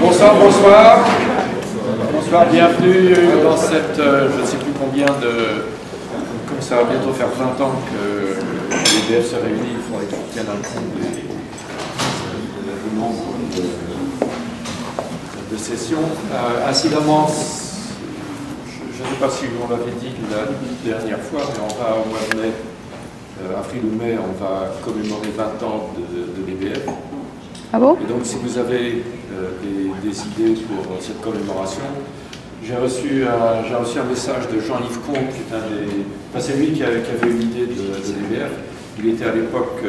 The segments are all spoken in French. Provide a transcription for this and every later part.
Bonsoir, bonsoir. Bonsoir, bienvenue dans cette, je ne sais plus combien de... Comme ça va bientôt faire 20 ans que l'EDF se réunit, il faudrait qu'on tienne un compte du nombre de sessions. Incidemment, je ne sais pas si on l'avait dit la dernière fois, mais on va au mois de mai, avril ou mai, on va commémorer 20 ans de l'EDF. Ah bon? Et donc, si vous avez des idées pour cette commémoration, j'ai reçu un message de Jean-Yves Comte, qui est un des... Enfin, c'est lui qui avait eu l'idée de l'EDF. Il était à l'époque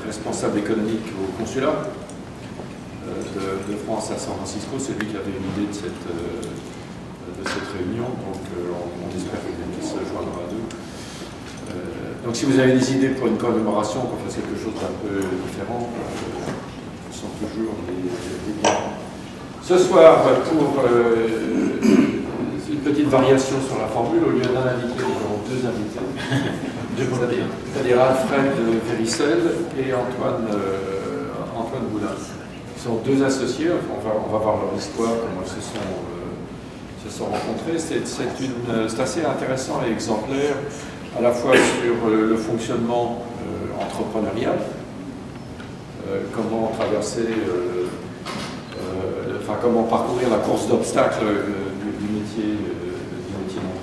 responsable économique au consulat de France à San Francisco. C'est lui qui avait eu l'idée de cette réunion. Donc, on espère qu'il puisse se joindre à nous. Donc si vous avez des idées pour une commémoration, qu'on fasse quelque chose d'un peu différent, ce sont toujours les bienvenus. Ce soir, pour une petite variation sur la formule, au lieu d'un invité, nous avons deux invités. C'est-à-dire Alfred Véricel et Antoine Boulin. Ils sont deux associés, on va voir leur histoire, comment ils se sont rencontrés. C'est assez intéressant et exemplaire, à la fois sur le fonctionnement entrepreneurial, comment traverser, comment parcourir la course d'obstacles du métier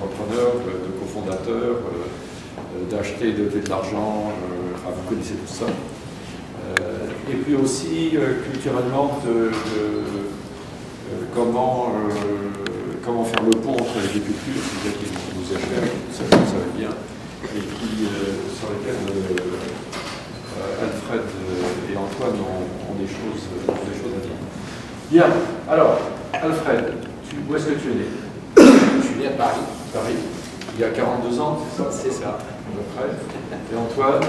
d'entrepreneur, de cofondateur, d'acheter et de lever de l'argent, vous connaissez tout ça. Et puis aussi culturellement comment faire le pont entre les deux cultures, qui nous est cher, ça vous savez bien, et sur lesquels Alfred et Antoine ont des choses à dire. Bien, alors, Alfred, où est-ce que tu es né? Je suis né à Paris. Paris. Il y a 42 ans, c'est ça? C'est ça. À peu près. Et Antoine?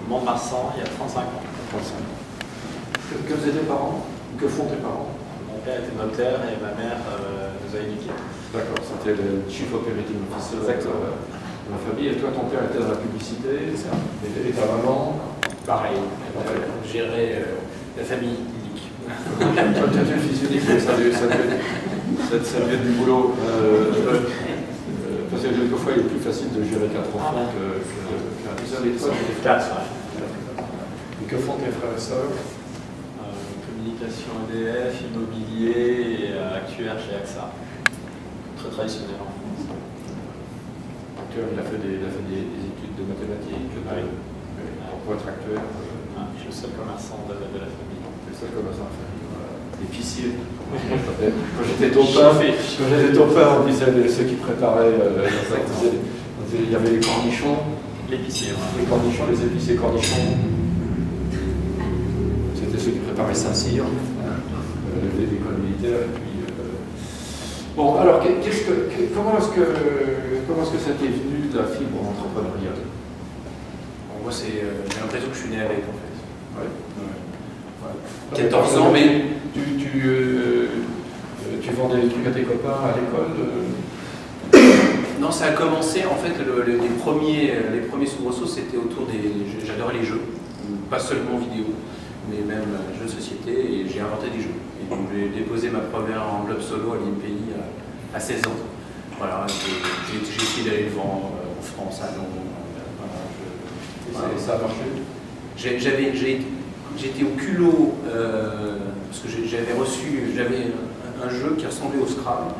Mont-de-Marsan, il y a 35 ans. 35 ans. Que faisaient tes parents? Que font tes parents? Mon père était notaire et ma mère nous a éduqués. D'accord, c'était le chief operating officer de la famille. Et toi, ton père était dans la publicité, ça. Et ta maman? Pareil. Gérer la famille unique. Toi, tu es le fils unique, ça devait être du boulot. Parce que quelquefois, il est plus facile de gérer 4 enfants qu'un seul. Et toi, tu es 4, Et que font tes frères et sœurs? Communication EDF, immobilier et actuaire chez AXA. Très traditionnel en France. Il a fait des études de mathématiques, pour être actuaire. Je suis le seul commerçant de la famille. Le seul commerçant de la famille. Épicier. Quand j'étais taupin, on disait ceux qui préparaient, il y avait les cornichons. L'épicier, Les cornichons, les épiciers cornichons. C'était ceux qui préparaient Saint-Cyr, l'école militaire. Et puis, bon, alors, comment est-ce que ça t'est venu de la fibre entrepreneuriale? Moi, j'ai l'impression que je suis né avec, en fait. Ouais. 14 ans, mais... Tu vendais des trucs à tes copains à l'école? Non, ça a commencé, en fait, les premiers soubresauts, c'était autour des... J'adorais les jeux, pas seulement vidéo, mais même jeux de société, et j'ai inventé des jeux. Et donc, j'ai déposé ma première enveloppe solo à l'INPI à 16 ans. Voilà, j'ai essayé d'aller le vendre en France, à Londres. Voilà, ça a marché? J'étais au culot, parce que j'avais un jeu qui ressemblait au Scrabble,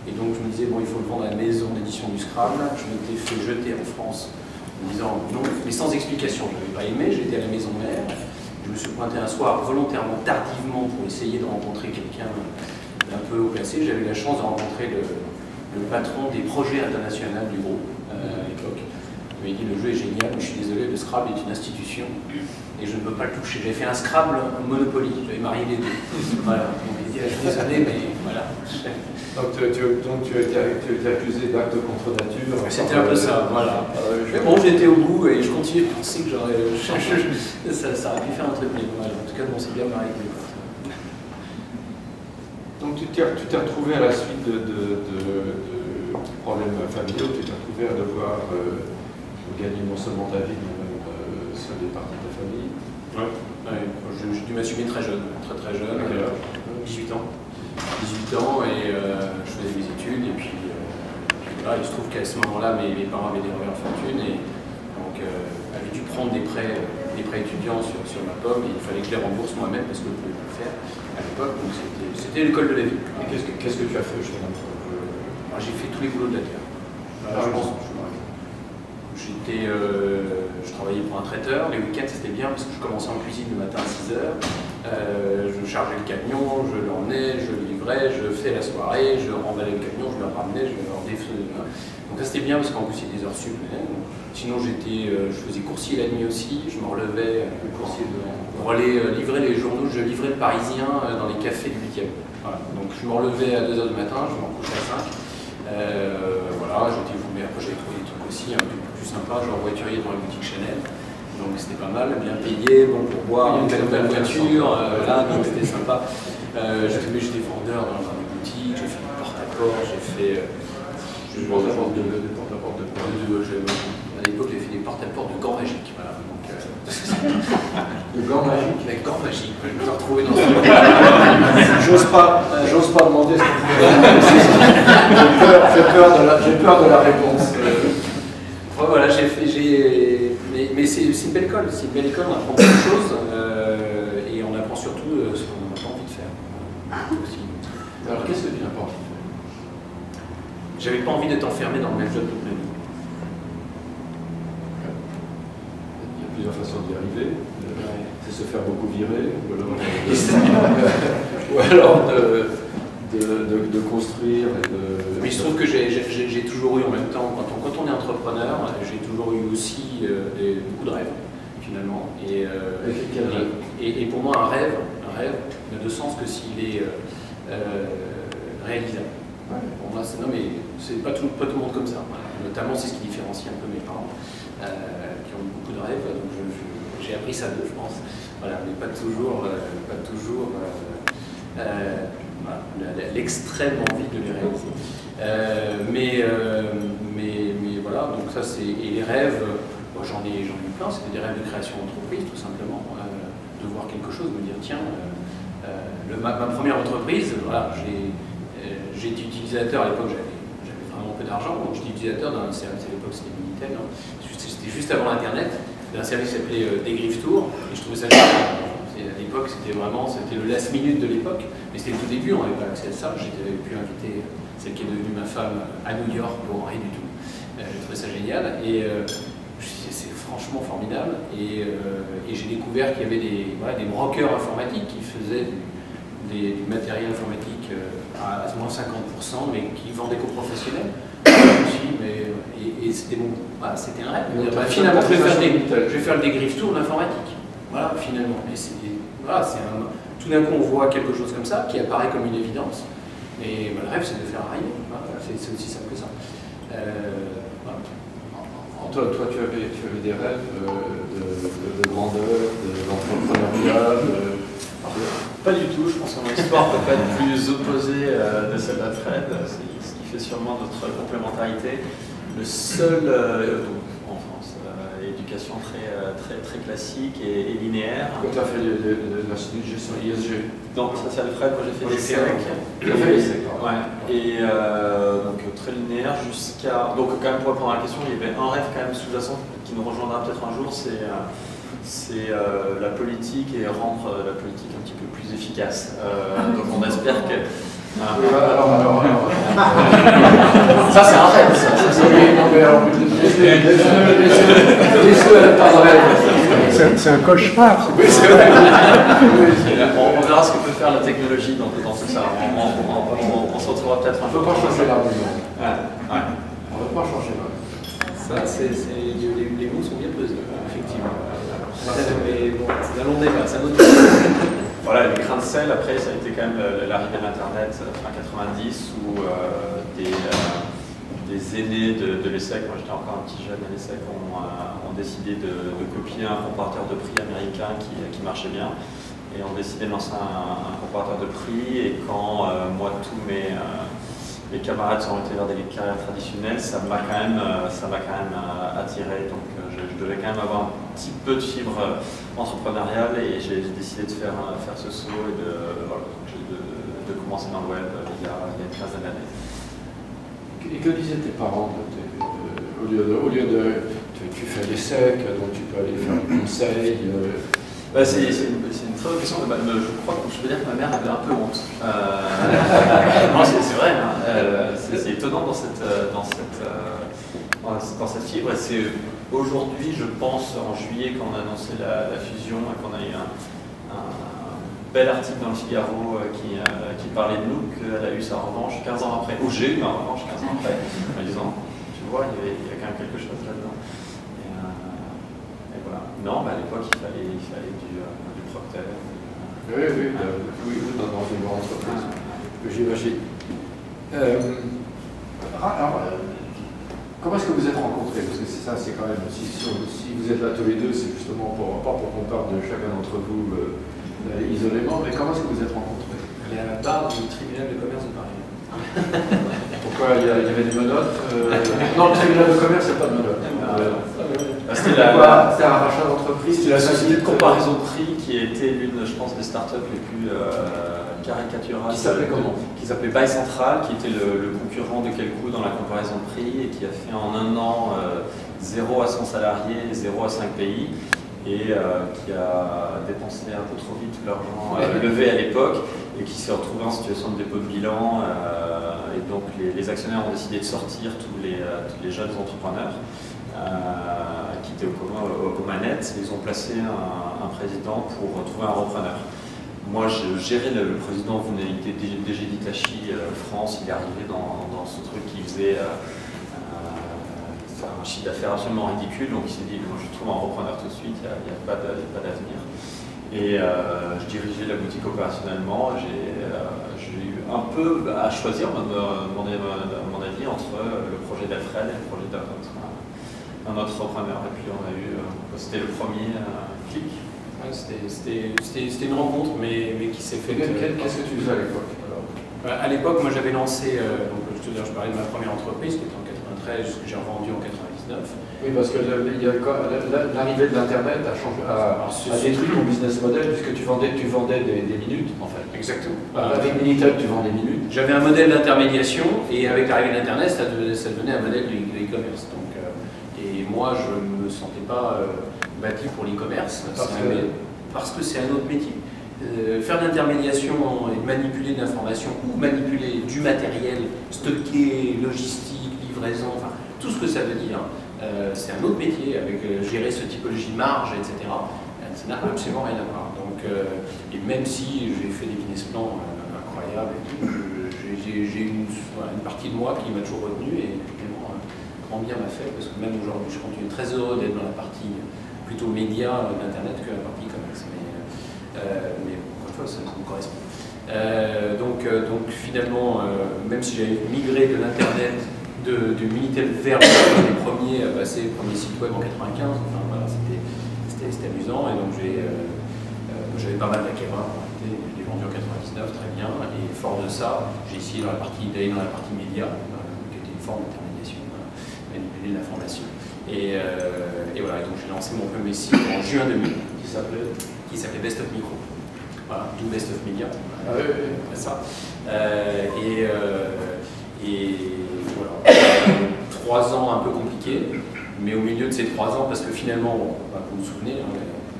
et donc je me disais, bon, il faut le vendre à la maison d'édition du Scrabble. Je m'étais fait jeter en France en disant non, mais sans explication. Je n'avais pas aimé, j'étais à la maison mère. Je me suis pointé un soir volontairement, tardivement, pour essayer de rencontrer quelqu'un d'un peu haut placé. J'avais la chance de rencontrer le patron des projets internationaux du groupe à l'époque. Il m'a dit, le jeu est génial, mais je suis désolé, le Scrabble est une institution et je ne peux pas le toucher. J'avais fait un Scrabble Monopoly, j'avais marié les deux. Voilà, on m'a dit, je suis désolé, mais voilà. Donc tu as été accusé d'actes contre nature. C'était un peu ça, voilà. Mais bon, j'étais au bout et je continue de penser que ça aurait pu faire un truc, mais voilà. En tout cas, bon, c'est bien marié les deux. Donc tu t'es retrouvé à la suite de problèmes familiaux, tu t'es retrouvé à devoir pour gagner non seulement ta vie, mais même celle des parties de ta famille. Ouais. J'ai dû m'assumer très jeune, très jeune, 18 ans. 18 ans et je faisais mes études et puis voilà, il se trouve qu'à ce moment-là mes parents avaient des revenus en fortune et donc avaient dû prendre des prêts étudiants sur ma pomme et il fallait que je les rembourse moi-même parce que je ne pouvais pas le faire à l'époque, donc c'était l'école de la vie. Qu'est-ce que tu as fait justement? J'ai fait tous les boulots de la terre. Je travaillais pour un traiteur, les week-ends c'était bien parce que je commençais en cuisine le matin à 6 h, je chargeais le camion, je l'emmenais, je le livrais, je faisais la soirée, je remballais le camion, je le ramenais, je le défaisais. Donc ça c'était bien parce qu'en plus il y a des heures sup. Sinon je faisais coursier la nuit aussi, je me relevais pour aller livrer les journaux, je livrais le Parisien dans les cafés du 8e. Voilà. Donc je me relevais à 2 h du matin, je me recouchais à 5. Voilà, j'étais mais après j'avais trouvé des trucs aussi un peu plus sympas, genre voiturier dans la boutique Chanel. Donc c'était pas mal, bien payé, bon pour boire, une belle voiture, voilà, donc c'était sympa. J'étais vendeur dans une boutique, j'ai fait du porte-à-porte, j'ai fait. À l'époque, j'ai fait des porte-à-porte de gants magiques. Voilà, donc, de gants magiques? Avec gants magiques, je me suis retrouvé dans ce J'ose pas demander ce que vous avez. J'ai peur de la réponse. Voilà, mais c'est une belle école, on apprend beaucoup de choses et on apprend surtout ce qu'on n'a pas envie de faire. Alors qu'est-ce que tu n'as pas envie de faire? J'avais pas envie d'être enfermé dans le même job toute ma vie. Il y a plusieurs façons d'y arriver. C'est se faire beaucoup virer, ou alors de construire et de... Mais il se trouve que j'ai toujours eu en même temps, quand on est entrepreneur, j'ai toujours eu aussi beaucoup de rêves, finalement. Et pour moi, un rêve n'a de sens que s'il est réalisable. Pour moi, non mais c'est pas tout le monde comme ça. Voilà. Notamment, c'est ce qui différencie un peu mes parents, qui ont beaucoup de rêves. Donc j'ai appris ça d'eux, je pense. Voilà, mais pas toujours l'extrême envie de les réaliser. Mais voilà, donc ça c'est. Et les rêves, j'en ai eu plein, c'était des rêves de création d'entreprise, tout simplement. De voir quelque chose, me dire tiens, ma première entreprise, voilà, j'ai été utilisateur à l'époque, j'avais vraiment peu d'argent, donc j'étais utilisateur d'un service, à l'époque c'était Minitel, hein. C'était juste avant Internet, d'un service qui s'appelait Dégriffe Tour, et je trouvais ça génial. À l'époque, c'était le last minute de l'époque, mais c'était le tout début, on n'avait pas accès à ça. J'avais pu inviter celle qui est devenue ma femme à New York pour rien du tout. J'ai trouvé ça génial et c'est franchement formidable. Et j'ai découvert qu'il y avait des brokers informatiques qui faisaient du matériel informatique à moins 50%, mais qui vendaient qu'aux professionnels. Et c'était bon, voilà, c'était un rêve. Finalement, je vais faire le dégriffe tour de l'informatique. Voilà, finalement. Voilà, tout d'un coup, on voit quelque chose comme ça qui apparaît comme une évidence. Et le rêve, c'est de faire arriver. Voilà, c'est aussi simple que ça. Voilà. Antoine, toi, tu avais des rêves de grandeur, d'entrepreneuriat, Pas du tout. Je pense que mon histoire ne peut pas être plus opposée de celle d'Alfred, ce qui fait sûrement notre complémentarité. Le seul, en France, éducation très classique et linéaire. Quand tu as fait l'Institut de gestion ISG? Donc ça c'est Alfred, moi j'ai fait l'ESSEC. Ouais. Et donc très linéaire jusqu'à... Donc quand même pour répondre à la question, il y avait un rêve quand même sous-jacent qui nous rejoindra peut-être un jour, c'est la politique et rendre la politique un petit peu plus efficace. Donc on espère que... Ça c'est un rêve, ça. C'est un cauchemar. Oui, c'est vrai. On verra ce que peut faire la technologie dans tout ça. On se retrouvera peut-être un peu. On ne peut pas changer l'argument. Ouais. On ne peut pas changer l'argument. Ça, les mots sont bien pesés, effectivement. Mais bon, c'est un long débat, ça note. Voilà, les grains de sel, après, ça a été quand même l'arrivée d'Internet en 90 où des aînés de l'ESSEC, moi j'étais encore un petit jeune à l'ESSEC, ont décidé de copier un comparateur de prix américain qui marchait bien et ont décidé de lancer un comparateur de prix. Et quand moi, tous mes les camarades sont orientés vers des carrières traditionnelles, ça m'a quand même attiré. Donc je devais quand même avoir un petit peu de fibre entrepreneuriale et j'ai décidé de faire ce saut et de commencer dans le web il y a une quinzaine d'années. Et que disaient tes parents au lieu de tu fais l'essai, donc tu peux aller faire du conseil c'est une très bonne question. Je crois que je peux dire que ma mère avait un peu honte. Non, c'est vrai, hein. C'est étonnant dans cette fibre. Et c'est aujourd'hui, je pense, en juillet, quand on a annoncé la fusion et qu'on a eu un bel article dans le Figaro qui parlait de nous, qu'elle a eu sa revanche 15 ans après. Ou j'ai eu ma revanche 15 ans après, en disant, tu vois, il y a quand même quelque chose là-dedans. Et voilà. Non, à l'époque, il fallait du Procter. Oui, dans une grande entreprise, j'imagine. Comment est-ce que vous êtes rencontrés? Parce que ça, c'est quand même, si vous êtes là tous les deux, c'est justement pas pour qu'on parle de chacun d'entre vous isolément, mais comment est-ce que vous êtes rencontrés? Elle est à la barre du tribunal de commerce de Paris. Pourquoi il y avait des menottes Non, le tribunal de commerce, il n'y a pas de menottes. C'était un rachat d'entreprise. C'était la société de comparaison de prix qui était l'une, je pense, des startups les plus caricaturales. Qui s'appelait comment? Qui s'appelait Buy Central, qui était le concurrent de Quelcoût dans la comparaison de prix et qui a fait en un an 0 à 100 salariés, 0 à 5 pays. Et qui a dépensé un peu trop vite tout l'argent levé à l'époque et qui s'est retrouvé en situation de dépôt de bilan. Et donc les actionnaires ont décidé de sortir tous les jeunes entrepreneurs qui étaient aux manettes. Ils ont placé un président pour trouver un repreneur. Moi, je gérais le président, vous venez DG d'Hitachi France, il est arrivé dans ce truc qui faisait un chiffre d'affaires absolument ridicule, donc il s'est dit, moi je trouve un repreneur tout de suite, il n'y a pas d'avenir. Et je dirigeais la boutique opérationnellement, j'ai eu un peu à choisir, à mon avis, entre le projet d'Alfred et le projet d'un autre repreneur. Et puis on a eu, c'était le premier clic. Ouais, c'était une rencontre, mais qui s'est faite. Qu'est-ce que tu faisais à l'époque? À l'époque, moi j'avais lancé, je parlais de ma première entreprise qui était en 93, que j'ai revendu en 99. Oui, parce que l'arrivée de l'Internet a détruit ton business model puisque tu vendais des minutes en fait. Exactement. Avec Minitel, tu vends des minutes. J'avais un modèle d'intermédiation et avec l'arrivée de l'Internet, ça devenait un modèle de e-commerce. Et moi, je ne me sentais pas bâti pour l'e-commerce parce que c'est un autre métier. Faire de l'intermédiation et manipuler de l'information ou manipuler du matériel, stocké, logistique, livraison, enfin tout ce que ça veut dire, c'est un autre métier avec gérer ce typologie de marge, etc. Ça n'a absolument rien à voir. Donc, et même si j'ai fait des business plans incroyables, j'ai une partie de moi qui m'a toujours retenu et également grand bien m'a fait parce que même aujourd'hui je continue très heureux d'être dans la partie plutôt média d'Internet que la partie commerce. Mais encore une fois, ça me correspond. Donc finalement, même si j'avais migré de l'Internet, du Minitel vers les premiers à passer le premier site web en 95, enfin, voilà, c'était amusant. Et donc j'avais pas mal d'acquéreurs en réalité, je l'ai vendu en 99, très bien. Et fort de ça, j'ai essayé d'aller dans la partie média, qui était une forme d'intermédiation, manipuler l'information. Et voilà, donc j'ai lancé mon premier site en juin 2000 qui s'appelait Best of Micro. Voilà, d'où Best of Media. Ah oui, c'est ça. Et voilà, 3 ans un peu compliqués, mais au milieu de ces 3 ans, parce que finalement, vous vous souvenez,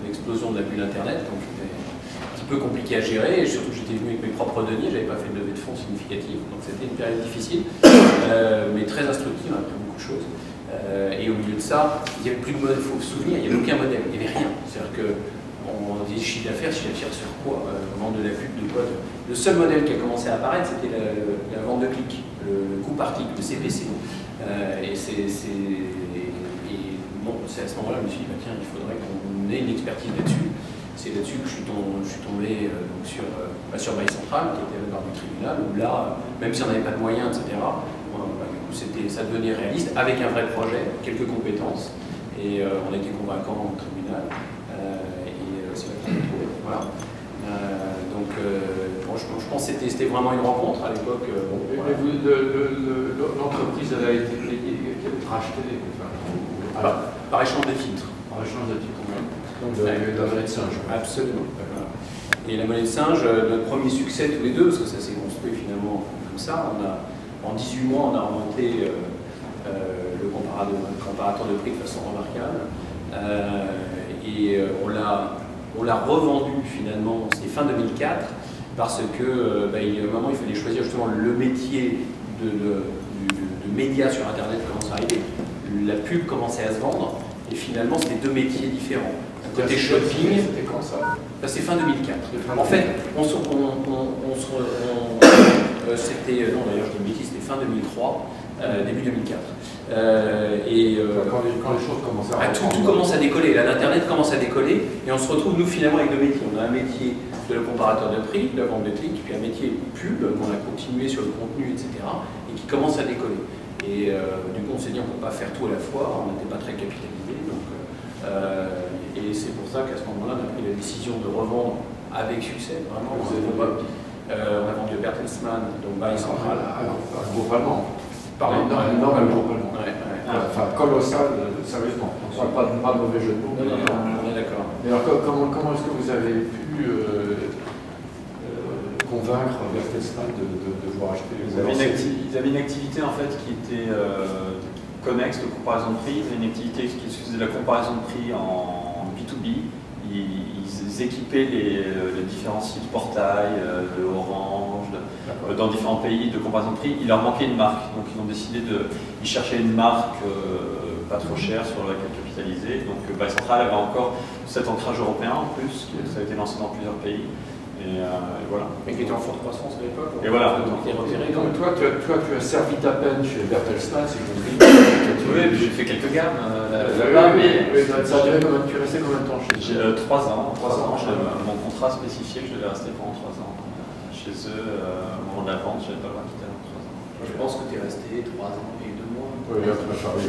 l'explosion de la bulle Internet, donc c'était un petit peu compliqué à gérer, et surtout j'étais venu avec mes propres deniers, j'avais pas fait de levée de fonds significative, donc c'était une période difficile, mais très instructive, on a appris beaucoup de choses. Et au milieu de ça, il n'y avait plus de modèle, il faut se souvenir, il n'y avait aucun modèle, il n'y avait rien. C'est-à-dire que on dit chiffre d'affaires sur quoi? Vendre de la pub, de quoi? Le seul modèle qui a commencé à apparaître, c'était la vente de clics, le coût par clic, le CPC. Et bon, c'est à ce moment-là que je me suis dit, tiens, il faudrait qu'on ait une expertise là-dessus. C'est là-dessus que je suis tombé donc sur Buy Central, qui était à la barre du tribunal, où là, même si on n'avait pas de moyens, etc., ça devenait réaliste, avec un vrai projet, quelques compétences, et on a été convaincant au tribunal. C'est là qu'on a trouvé. Voilà. Bon, je pense que c'était vraiment une rencontre à l'époque. L'entreprise a été rachetée par échange de titres. Par échange de titres. Donc vous avez eu la monnaie de singe. Absolument. Et la monnaie de singe, notre premier succès tous les deux, parce que ça s'est construit finalement comme ça, en 18 mois on a inventé le comparateur de prix de façon remarquable. On l'a revendu finalement, c'était fin 2004, parce que il y a un moment il fallait choisir justement le métier de médias sur Internet commence à arriver, la pub commençait à se vendre, et finalement c'était deux métiers différents. Côté shopping, c'était quand ça? C'est fin 2004. En fait, c'était, non d'ailleurs je dis une bêtise, c'était fin 2003, début 2004. Quand les choses commencent à... Tout commence à décoller, l'Internet commence à décoller, et on se retrouve nous finalement avec deux métiers. On a un métier de comparateur de prix, de la vente de clics, puis un métier pub qu'on a continué sur le contenu, etc., et qui commence à décoller. Et du coup on s'est dit on ne peut pas faire tout à la fois, on n'était pas très capitalisé, donc... et c'est pour ça qu'à ce moment-là, on a pris la décision de revendre avec succès, vraiment. On a vendu à Bertelsmann, donc Banque Centrale. Alors, globalement. Pardon. Non, mais globalement. Ouais. Enfin, colossal, sérieusement. On ne parle pas de mauvais jeu de mots. Non, on est d'accord. Mais alors, comment est-ce que vous avez pu convaincre Bertelsmann de vous racheter? Ils avaient une activité en fait qui était connexe de comparaison de prix. Ils avaient une activité qui faisait de la comparaison de prix en B2B. Ils équipaient les différents sites portail de Orange, dans différents pays de comparaison de prix. Il leur manquait une marque, donc ils ont décidé ils cherchaient une marque pas trop chère sur laquelle capitaliser. Donc Banque Centrale avait encore cet ancrage européen en plus, ça a été lancé dans plusieurs pays. Et voilà. Mais qui était en forte croissance à l'époque. Et voilà. Donc toi, tu as servi ta peine chez Bertelsmann, c'est compris. Oui, j'ai fait quelques gammes. Ça a duré combien? Tu es resté combien de temps chez eux? 3 ans. Mon contrat spécifiait que je devais rester pendant 3 ans. Chez eux, au moment de la vente, je n'avais pas le droit de quitter avant 3 ans. Je pense que tu es resté 3 ans et 2 mois. Oui, tu m'as parlé.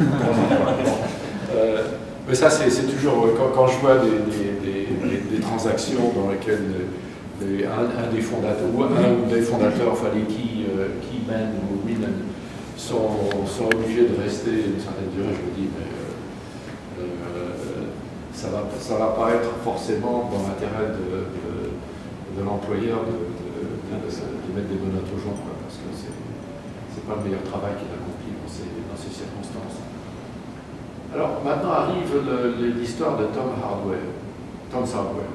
Mais ça, c'est toujours, quand je vois des transactions dans lesquelles un des fondateurs, enfin les Keyman ou Milan, sont obligés de rester une certaine durée, je me dis, mais ça va pas être forcément dans l'intérêt de l'employeur de mettre des bonnes notes aux gens, quoi, parce que c'est pas le meilleur travail qu'il accomplit dans ces circonstances. Alors maintenant arrive l'histoire de Tom's Hardware.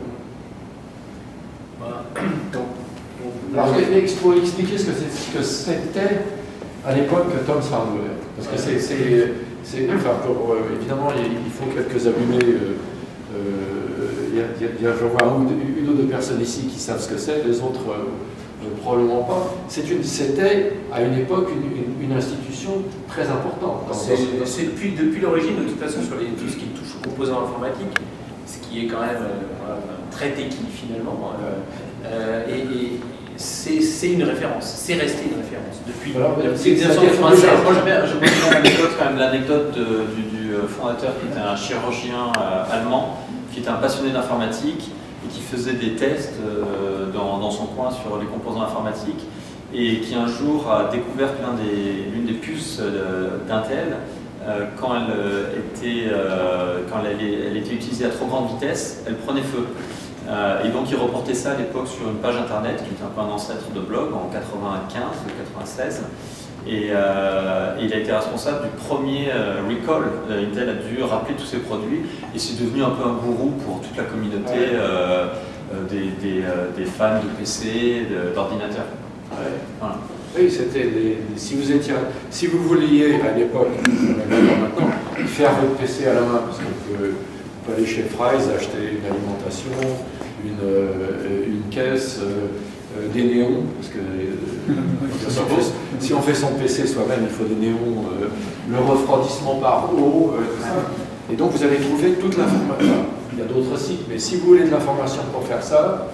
Alors, il faut expliquer ce que c'était à l'époque Tom's Hardware. Parce que évidemment, il faut quelques allumés. Je vois une ou deux personnes ici qui savent ce que c'est, les autres probablement pas. C'était à une époque une institution très importante. C'est depuis l'origine, de toute façon, sur tout ce qui touche aux composants informatiques, ce qui est quand même très techy finalement. Et c'est une référence, c'est resté une référence depuis 1996. Moi j'aime bien l'anecdote du fondateur qui était un chirurgien allemand, qui était un passionné d'informatique et qui faisait des tests dans son coin sur les composants informatiques et qui un jour a découvert l'une des puces d'Intel quand elle était utilisée à trop grande vitesse, elle prenait feu. Et donc il reportait ça à l'époque sur une page internet qui était un peu un ancêtre de blog en 95 ou 96. Et il a été responsable du premier recall. Intel a dû rappeler tous ses produits et c'est devenu un peu un gourou pour toute la communauté des fans de PC, d'ordinateurs. Voilà. Oui, c'était si vous vouliez à l'époque, maintenant, faire votre PC à la main, parce qu'on peut aller chez Fry's, acheter une alimentation, une caisse, des néons, parce que si on fait son PC soi-même, il faut des néons, le refroidissement par eau, tout ça. Et donc vous allez trouver toute l'information. Il y a d'autres sites, mais si vous voulez de l'information pour faire ça,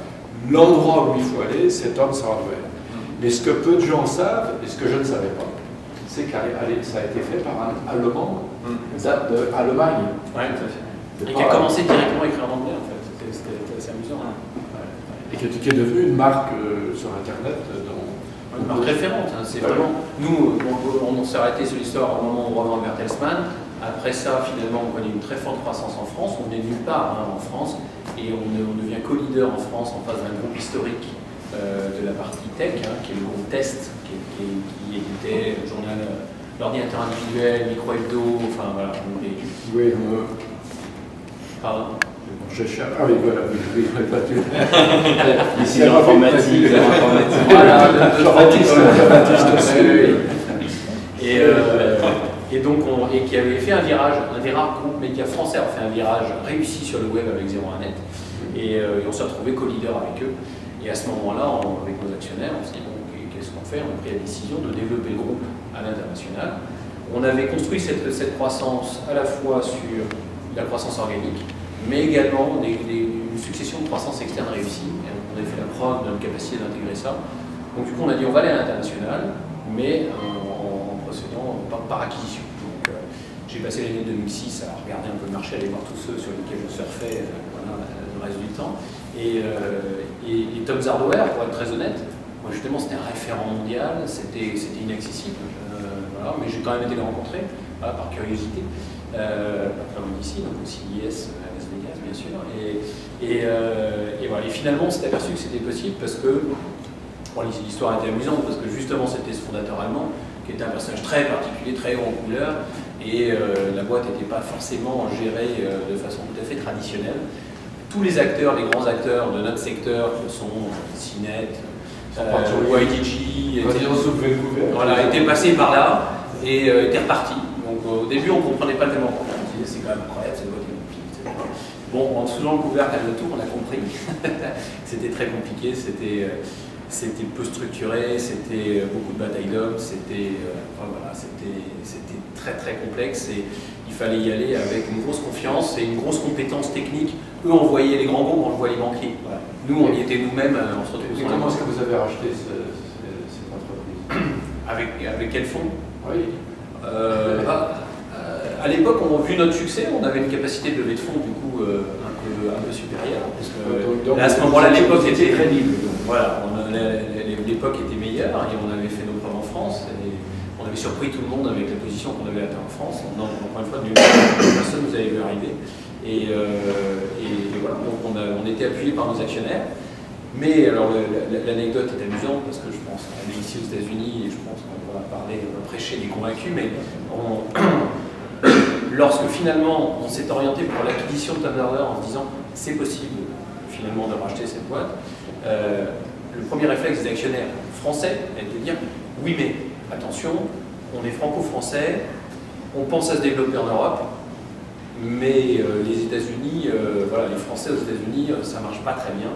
l'endroit où il faut aller, c'est Tom's Hardware. Mais ce que peu de gens savent, et ce que je ne savais pas, c'est que ça a été fait par un Allemand d'Allemagne. Ouais, tout à fait. Et qui a commencé directement à écrire en anglais, en fait. C'était assez amusant. Et qui est devenue une marque sur Internet. Une marque référente. Hein, c'est vraiment. Nous, on s'est arrêté sur l'histoire au moment où on revend Bertelsmann. Après ça, finalement, on connaît une très forte croissance en France. On n'est nulle part en France. Et on devient co-leader en France en face d'un groupe historique de la partie tech, qui est le groupe Test, qui éditait le journal L'ordinateur individuel, Micro Hebdo, enfin voilà. Oui, pardon. Je cherche. Ah oui, voilà, oui, pas tout. Ici, l'informatique. Voilà, Baptiste aussi. Et donc, qui avait fait un virage, un des rares groupes médias français a fait un virage réussi sur le web avec 01net. Et on s'est retrouvé co-leader avec eux. Et à ce moment-là, avec nos actionnaires, on s'est dit, bon, qu'est-ce qu'on fait? On a pris la décision de développer le groupe à l'international. On avait construit cette croissance à la fois sur la croissance organique, mais également une succession de croissance externe réussie. On avait fait la preuve de notre capacité d'intégrer ça. Donc du coup, on a dit, on va aller à l'international, mais en procédant par acquisition. J'ai passé l'année 2006 à regarder un peu le marché, aller voir tous ceux sur lesquels je surfais le reste du temps. Et Tom's Hardware, pour être très honnête, moi justement c'était un référent mondial, c'était inaccessible, voilà, mais j'ai quand même été le rencontrer, voilà, par curiosité, pas très loin d'ici, donc au CIS à Las Vegas bien sûr. Et voilà, et finalement on s'est aperçu que c'était possible parce que, bon, l'histoire était amusante, parce que justement c'était ce fondateur allemand, qui était un personnage très particulier, très haut en couleur, et la boîte n'était pas forcément gérée de façon tout à fait traditionnelle. Tous les acteurs, les grands acteurs de notre secteur, que sont CNET, YDG, étaient passés par là et étaient repartis. Donc au début, on ne comprenait pas tellement pourquoi. On disait, c'est quand même incroyable, cette boîte est compliquée, etc. Bon, en soulevant le couvercle à le tour, on a compris que c'était très compliqué, c'était peu structuré, c'était beaucoup de batailles d'hommes, c'était voilà, très très complexe et il fallait y aller avec une grosse confiance et une grosse compétence technique. Eux, on voyait les grands groupes, on voyait les banquiers. Voilà. Nous, on y était nous-mêmes, on se retrouvait. Comment est-ce que vous avez racheté cette entreprise? Avec quel fonds? Oui. À l'époque, vu notre succès, on avait une capacité de levée de fonds du coup un peu supérieure. Parce que donc, à ce moment-là, l'époque était crédible. Voilà, l'époque était meilleure et on avait fait nos preuves en France. Et on avait surpris tout le monde avec la position qu'on avait atteinte en France. Encore une fois, personne ne nous avait vu arriver. Et voilà, donc on était appuyé par nos actionnaires. Mais alors l'anecdote est amusante parce que je pense qu'on est ici aux États-Unis et je pense qu'on va parler, on va prêcher des convaincus, mais lorsque finalement on s'est orienté pour l'acquisition de Tom's Hardware en se disant c'est possible finalement de racheter cette boîte, le premier réflexe des actionnaires français est de dire oui mais attention, on est franco-français, on pense à se développer en Europe, mais les États-Unis, voilà, les Français aux États-Unis, ça marche pas très bien.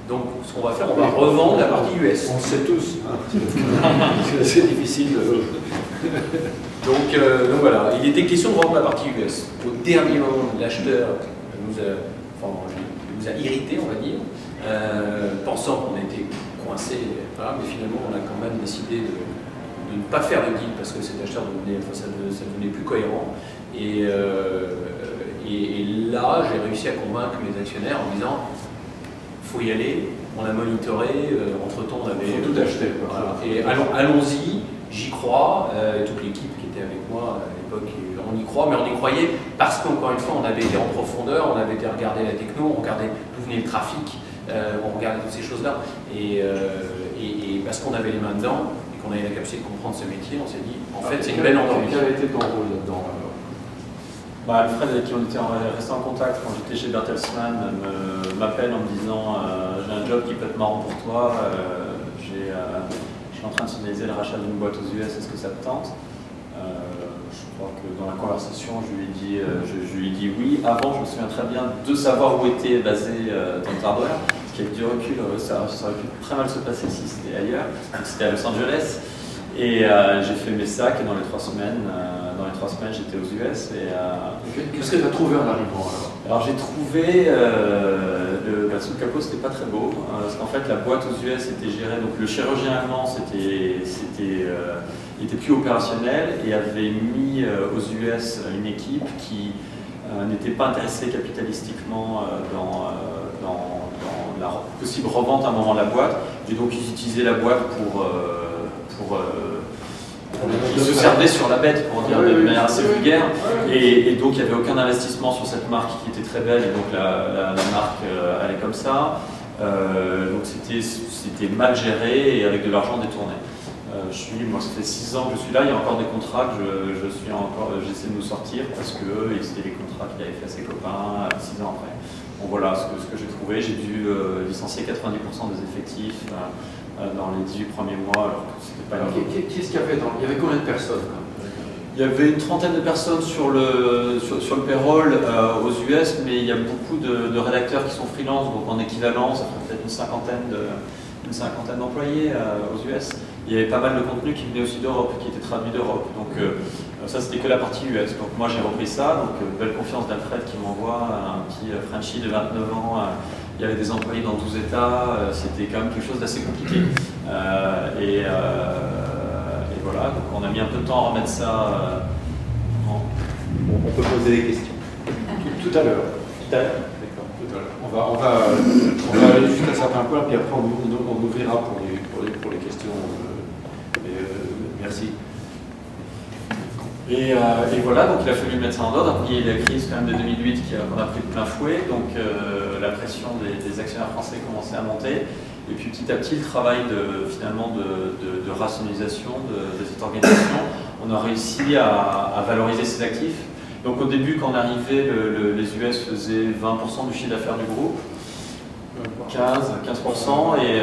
Donc, ce qu'on va faire, on va revendre la partie US. On le sait tous. C'est difficile donc voilà, il était question de revendre la partie US. Au dernier moment, l'acheteur nous a irrités, on va dire, pensant qu'on était coincé, voilà, mais finalement, on a quand même décidé de ne pas faire le deal parce que cet acheteur ça devenait plus cohérent. Et là, j'ai réussi à convaincre les actionnaires en disant faut y aller, on l'a monitoré, entre-temps on avait... Faut tout acheter. Voilà. Et allons-y, j'y crois, toute l'équipe qui était avec moi à l'époque, on y croit, mais on y croyait parce qu'encore une fois on avait été en profondeur, on avait été regarder la techno, on regardait d'où venait le trafic, on regardait toutes ces choses-là, et parce qu'on avait les mains dedans, et qu'on avait la capacité de comprendre ce métier, on s'est dit, en fait c'est une belle entreprise. Quel a été ton rôle là-dedans alors? Alfred, avec qui on était resté en contact quand j'étais chez Bertelsmann, m'appelle en me disant j'ai un job qui peut être marrant pour toi, je suis en train de finaliser le rachat d'une boîte aux US, est-ce que ça te tente? Je crois que dans la conversation, je lui ai dit oui. Avant, je me souviens très bien de savoir où était basé Tom's Hardware, parce qu'avec du recul, ça aurait pu très mal se passer si c'était ailleurs, c'était à Los Angeles. Et j'ai fait mes sacs et dans les 3 semaines, j'étais aux US. Qu'est-ce que tu as trouvé en arrivant alors j'ai trouvé, sous le capot c'était pas très beau, parce qu'en fait la boîte aux US était gérée, donc le chirurgien allemand était plus opérationnel et avait mis aux US une équipe qui n'était pas intéressée capitalistiquement dans la possible revente à un moment de la boîte. Et donc ils utilisaient la boîte ils se servaient sur la bête, pour dire de manière assez vulgaire. Et donc il n'y avait aucun investissement sur cette marque qui était très belle, et donc la marque allait comme ça. Donc c'était mal géré et avec de l'argent détourné. Moi ça fait 6 ans que je suis là, il y a encore des contrats que j'essaie de nous sortir parce que c'était les contrats qu'il avait fait à ses copains 6 ans après. Bon voilà ce que j'ai trouvé, j'ai dû licencier 90% des effectifs dans les 18 premiers mois. Alors que c'était pas qu'est-ce qu'il y avait il y avait combien de personnes Il y avait une trentaine de personnes sur le payroll aux US, mais il y a beaucoup de rédacteurs qui sont freelance, donc en équivalent, ça fait peut-être une cinquantaine d'employés aux US. Il y avait pas mal de contenu qui venait aussi d'Europe, qui était traduit d'Europe. Donc ça, c'était que la partie US. Donc moi, j'ai repris ça. Donc belle confiance d'Alfred qui m'envoie un petit Frenchie de 29 ans. Il y avait des employés dans 12 États. C'était quand même quelque chose d'assez compliqué. Et voilà, donc on a mis un peu de temps à remettre ça. On peut poser des questions. Tout à l'heure. D'accord. Tout à l'heure. On va aller jusqu'à un certain point, puis après on ouvrira pour les questions. Merci. Et voilà, donc il a fallu mettre ça en ordre. Après, il y a eu la crise quand même de 2008 qu'on a pris de plein fouet, donc la pression des actionnaires français commençait à monter. Et puis petit à petit, le travail de rationalisation de cette organisation, on a réussi à valoriser ses actifs. Donc au début, quand on arrivait, les US faisaient 20% du chiffre d'affaires du groupe, 15% et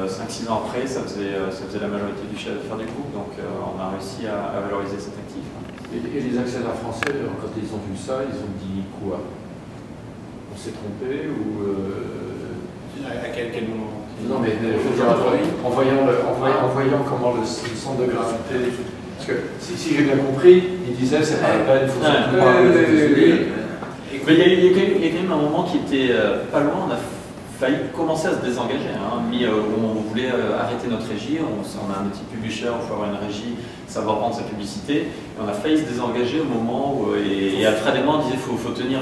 5-6 ans après, ça faisait la majorité du chiffre d'affaires du groupe. Donc on a réussi à valoriser cet actif. Et les actionnaires français, quand ils ont vu ça, ils ont dit quoi? On s'est trompé ou À quel moment? Non, mais en voyant comment le centre de gravité. Parce que si j'ai bien compris, il disait c'est pas la peine, il faut surtout pas aux États-Unis. Mais il y a quand même un moment qui était pas loin, on a failli commencer à se désengager. Où on voulait arrêter notre régie, on a un petit publisher, il faut avoir une régie, savoir vendre sa publicité. Et on a failli se désengager au moment où. Et Alfred et moi, on disait faut tenir.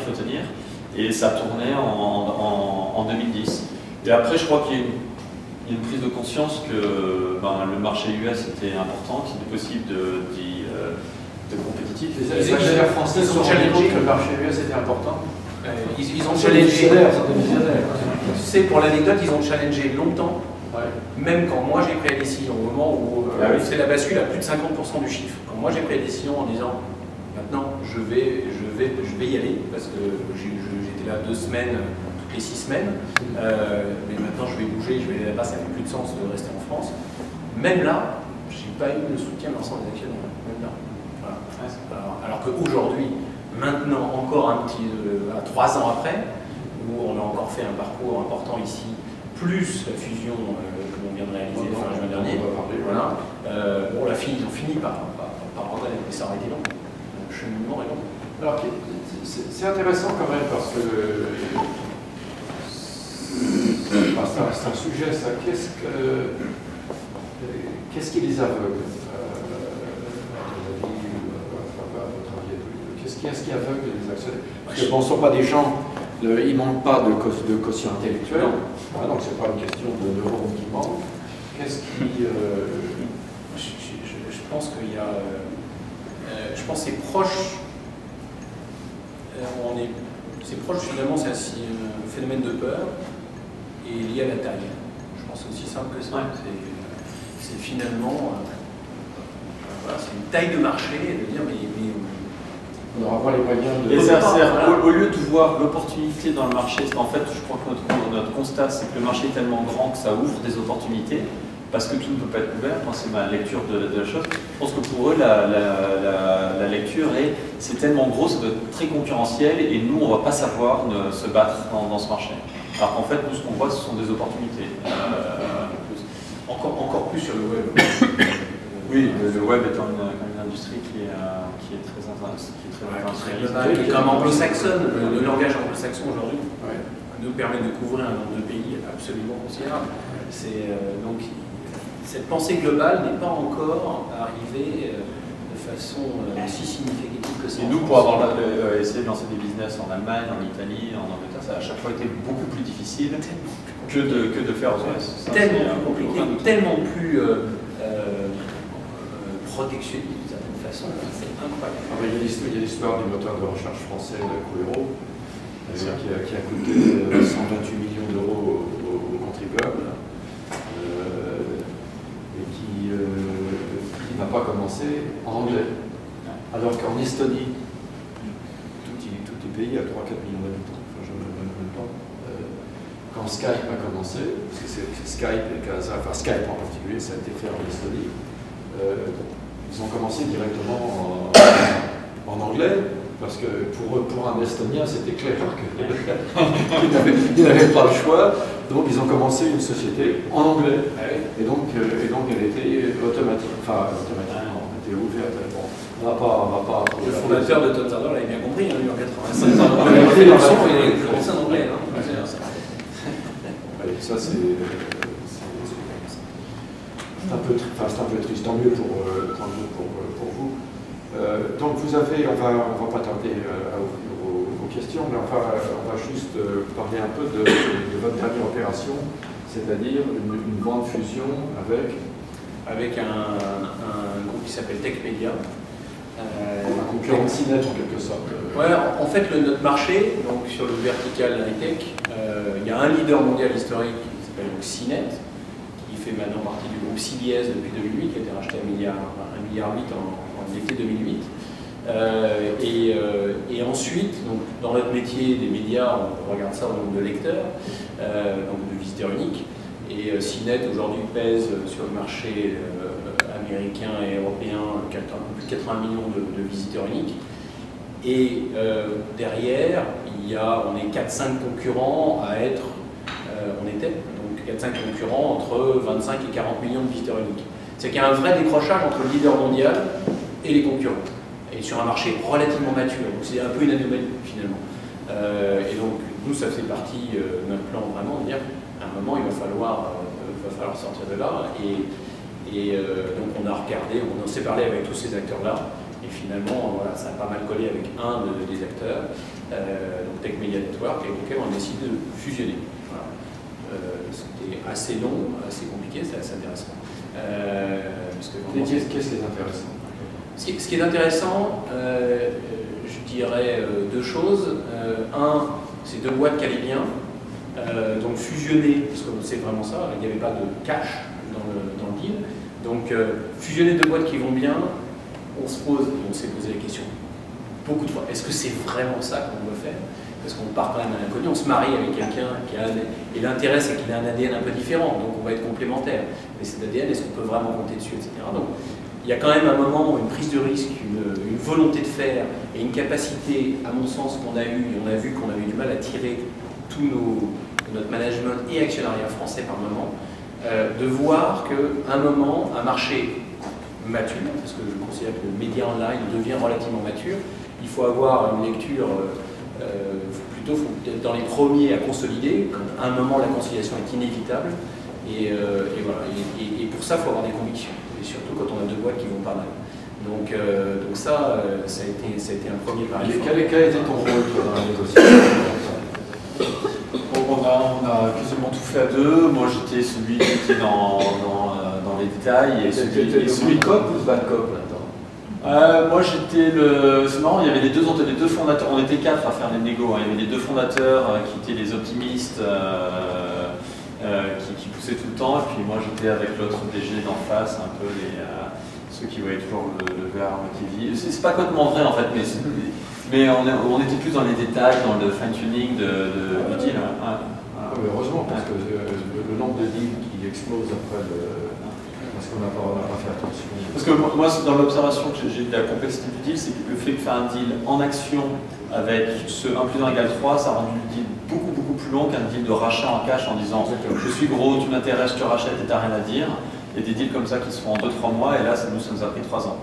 Et ça a tourné en 2010. Et après, je crois qu'il y a une prise de conscience que le marché US était important, qu'il était possible de compétitif. Les actionnaires français se sont rendus compte que le marché US était important. Ils ont challengé. Tu sais, pour l'anecdote, ils ont challengé longtemps, même quand moi j'ai pris la décision, au moment où c'est la bascule à plus de 50% du chiffre. Quand moi j'ai pris la décision en disant maintenant je vais y aller, parce que j'étais là 2 semaines, toutes les 6 semaines, mais maintenant je vais bouger, je vais aller là-bas, ça n'a plus de sens de rester en France. Même là, je n'ai pas eu le soutien de l'ensemble des actionnaires. Même là. Voilà. Alors qu'aujourd'hui, maintenant encore un petit 3 ans après, où on a encore fait un parcours important ici, plus la fusion que l'on vient de réaliser fin juin dernier. Voilà. Ils ont fini par rentrer, mais ça aurait été long. Le cheminement est long. Alors, c'est intéressant quand même parce que c'est un sujet, ça. Qu'est-ce qui les aveugle? Qu'est-ce qui aveugle les actionnaires? Parce que ce ne sont pas des gens, ils ne manquent pas de quotient intellectuel, donc ce n'est pas une question de neurones qui manquent. Qu'est-ce qui. Je pense qu'il y a. Je pense que c'est proche. C'est proche finalement, c'est un phénomène de peur et lié à la taille. Je pense que c'est aussi simple que ça. C'est finalement. Voilà, c'est une taille de marché et de dire mais on n'aura pas les moyens de. Au lieu de voir l'opportunité dans le marché, en fait, je crois que notre constat, c'est que le marché est tellement grand que ça ouvre des opportunités, parce que tout ne peut pas être couvert. Moi, c'est ma lecture de la chose. Je pense que pour eux, la lecture c'est tellement gros, ça doit être très concurrentiel, et nous, on ne va pas savoir se battre dans ce marché. Alors qu'en fait, nous, ce qu'on voit, ce sont des opportunités. Encore plus sur le web. Oui, le web étant une industrie qui est très intense. Qui est comme anglo-saxonne. Le langage anglo-saxon aujourd'hui nous permet de couvrir un nombre de pays absolument considérable. Donc cette pensée globale n'est pas encore arrivée de façon aussi significative que ça. Et nous, pour avoir essayé de lancer des business en Allemagne, en Italie, en Angleterre, ça a à chaque fois été beaucoup plus difficile que de faire aux US. Tellement plus compliqué, tellement plus protectionniste d'une certaine façon, c'est incroyable. Ah, il y a l'histoire du moteur de recherche français, Coursera, qui a coûté 128 millions d'euros aux contribuables et qui n'a pas commencé en anglais. Alors qu'en Estonie, tout est pays à 3-4 millions d'habitants, enfin, je ne me même pas. Quand Skype a commencé, parce que c'est Skype et Casa, enfin Skype en particulier, ça a été fait en Estonie, ils ont commencé directement en anglais, parce que pour un Estonien, c'était clair qu'ils n'avaient pas le choix. Donc ils ont commencé une société en anglais. Et donc elle était automatique. Enfin, automatiquement, elle était ouverte. Bon, on va pas. Le fondateur de Tom Sawyer l'avait bien compris, lui en 85. Il a fait les leçons et il a commencé en anglais. Ça, c'est un peu triste, tant mieux pour vous. Donc vous avez, on va pas tarder à ouvrir aux questions, mais on va juste parler un peu de votre dernière opération, c'est-à-dire une grande fusion avec un groupe qui s'appelle Tech Media. Un concurrent de CNET en quelque sorte. Ouais, en fait, notre marché, donc sur le vertical high-tech, il y a un leader mondial historique qui s'appelle CNET, qui fait maintenant partie du groupe CBS depuis 2008, qui a été racheté à 1,8 milliard en l'été 2008. Et ensuite, donc, dans notre métier des médias, on regarde ça au nombre de lecteurs, donc de visiteurs uniques. Et CNET aujourd'hui pèse sur le marché américain et européen un peu plus de 80 millions de visiteurs uniques. Et derrière, on est 4-5 concurrents à être, on était donc 4-5 concurrents entre 25 et 40 millions de visiteurs uniques. C'est qu'il y a un vrai décrochage entre le leader mondial et les concurrents. Et sur un marché relativement mature. Donc c'est un peu une anomalie finalement. Et donc nous, ça fait partie de notre plan vraiment de dire qu'à un moment, il va falloir sortir de là. Et donc on a regardé, on s'est parlé avec tous ces acteurs-là. Et finalement, voilà, ça a pas mal collé avec un des acteurs, donc Tech Media Network, avec lequel on a décidé de fusionner. Voilà. C'était assez long, assez compliqué, c'est assez intéressant. Qu'est-ce qui est intéressant? Ce qui est intéressant, je dirais deux choses. Un, c'est deux boîtes qui allaient bien, donc fusionner, parce que c'est vraiment ça, il n'y avait pas de cash dans le deal. Donc fusionner deux boîtes qui vont bien, on s'est posé la question beaucoup de fois. Est-ce que c'est vraiment ça qu'on veut faire? Parce qu'on part quand même à l'inconnu, on se marie avec quelqu'un qui a et l'intérêt c'est qu'il a un ADN un peu différent, donc on va être complémentaires. Mais cet ADN, est-ce qu'on peut vraiment compter dessus, etc. Donc il y a quand même un moment, une prise de risque, une volonté de faire et une capacité, à mon sens, qu'on a eu, et on a vu qu'on avait du mal à tirer tout notre management et actionnariat français par moment, de voir qu'à un moment, un marché mature, parce que je considère que le média online devient relativement mature, il faut avoir une lecture, il faut être dans les premiers à consolider, quand à un moment la consolidation est inévitable, et voilà. Et pour ça, il faut avoir des convictions, et surtout quand on a deux boîtes qui vont pas mal. Donc ça a été un premier pari. Quel a été ton rôle dans la négociation? On a quasiment tout fait à deux. Moi, j'étais celui qui était dans les détails. Et celui cop ou bad cop là-dedans? Moi, j'étais le. C'est marrant, il y avait les deux fondateurs. On était 4 à faire les négos. Il y avait les deux fondateurs qui étaient les optimistes, qui poussaient tout le temps. Et puis moi, j'étais avec l'autre DG d'en face, un peu ceux qui voyaient toujours le verre qui vit. C'est pas complètement vrai en fait, mais on était plus dans les détails, dans le fine-tuning du deal. Heureusement, parce que le nombre de deals qui explose après parce qu'on n'a pas fait attention. Parce que moi, dans l'observation que j'ai de la complexité du deal, c'est que le fait de faire un deal en action avec ce 1 + 1 = 3, ça a rendu le deal beaucoup plus long qu'un deal de rachat en cash en disant je suis gros, tu m'intéresses, je te rachète et t'as rien à dire. Il y a des deals comme ça qui se font en 2-3 mois et là, ça nous a pris 3 ans.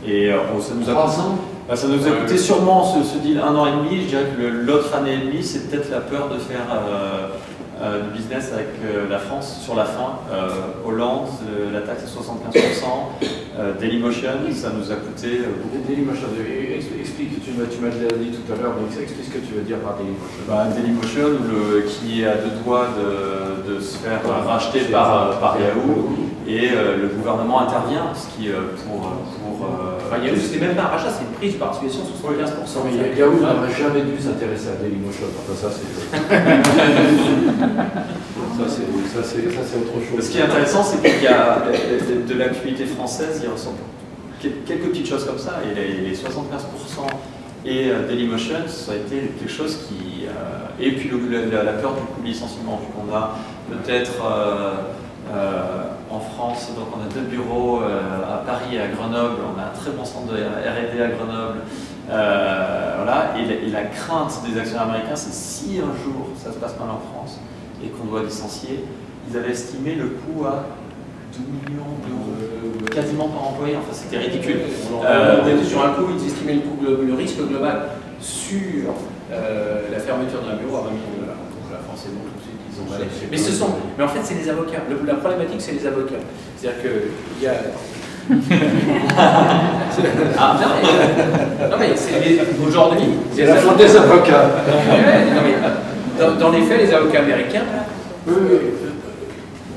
Et ça nous a coûté sûrement ce deal 1 an et demi. Je dirais que l'autre année et demie, c'est peut-être la peur de faire du business avec la France sur la fin. Hollande, la taxe est 75%. Dailymotion, ça nous a coûté beaucoup. Dailymotion, explique, tu m'as dit tout à l'heure, donc explique ce que tu veux dire par Dailymotion. Dailymotion, qui est à deux doigts de se faire racheter par Yahoo, et le gouvernement intervient, ce qui Yahoo, c'était même pas un rachat, c'est une prise de participation sur 75%. Mais Yahoo n'aurait jamais dû s'intéresser à Dailymotion. Enfin, ça, c'est autre chose. Ce qui est intéressant, c'est qu'il y a de l'actualité française, il ressemble quelques petites choses comme ça, et les 75% et Dailymotion, ça a été quelque chose qui... et puis la peur du coup de licenciement, vu qu'on a peut-être en France, donc on a 2 bureaux à Paris et à Grenoble, on a un très bon centre de R&D à Grenoble, voilà, et la crainte des actionnaires américains, c'est si un jour ça se passe mal en France et qu'on doit licencier, ils avaient estimé le coût à 2 millions d'euros, quasiment par employé, enfin c'était ridicule. Sur un coup, ils estimaient le risque global sur la fermeture d'un bureau à 20 millions $. Donc là, forcément, tout de suite, ils ont balai. Mais en fait, c'est les avocats. La problématique, c'est les avocats. C'est-à-dire qu'il y a... non mais aujourd'hui, c'est la faute des avocats. Dans les faits, les avocats américains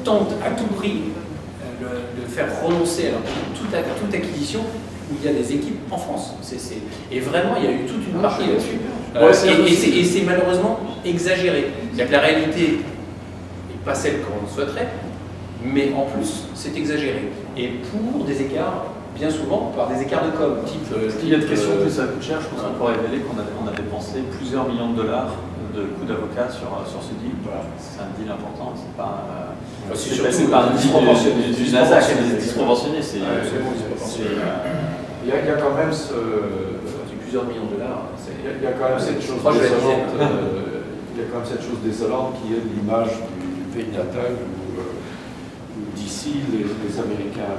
tentent à tout prix de faire renoncer à toute acquisition où il y a des équipes en France. Et vraiment, il y a eu toute une partie là-dessus. Et c'est malheureusement exagéré. C'est-à-dire que la réalité n'est pas celle qu'on souhaiterait, mais en plus, c'est exagéré. Et pour des écarts, bien souvent, par des écarts de com, type... Il y a de questions que ça coûte cher, je pense qu'on pourrait révéler qu'on a dépensé plusieurs millions de dollars de coûts d'avocat sur ce deal. Voilà. C'est un deal important, c'est pas... c'est pas disproportionné. Du Nasdaq, c'est disproportionné. Il y a quand même plusieurs millions de dollars. Il y a quand même cette chose désolante. Il y a quand même cette chose désolante qui est l'image du pays natal où d'ici les Américains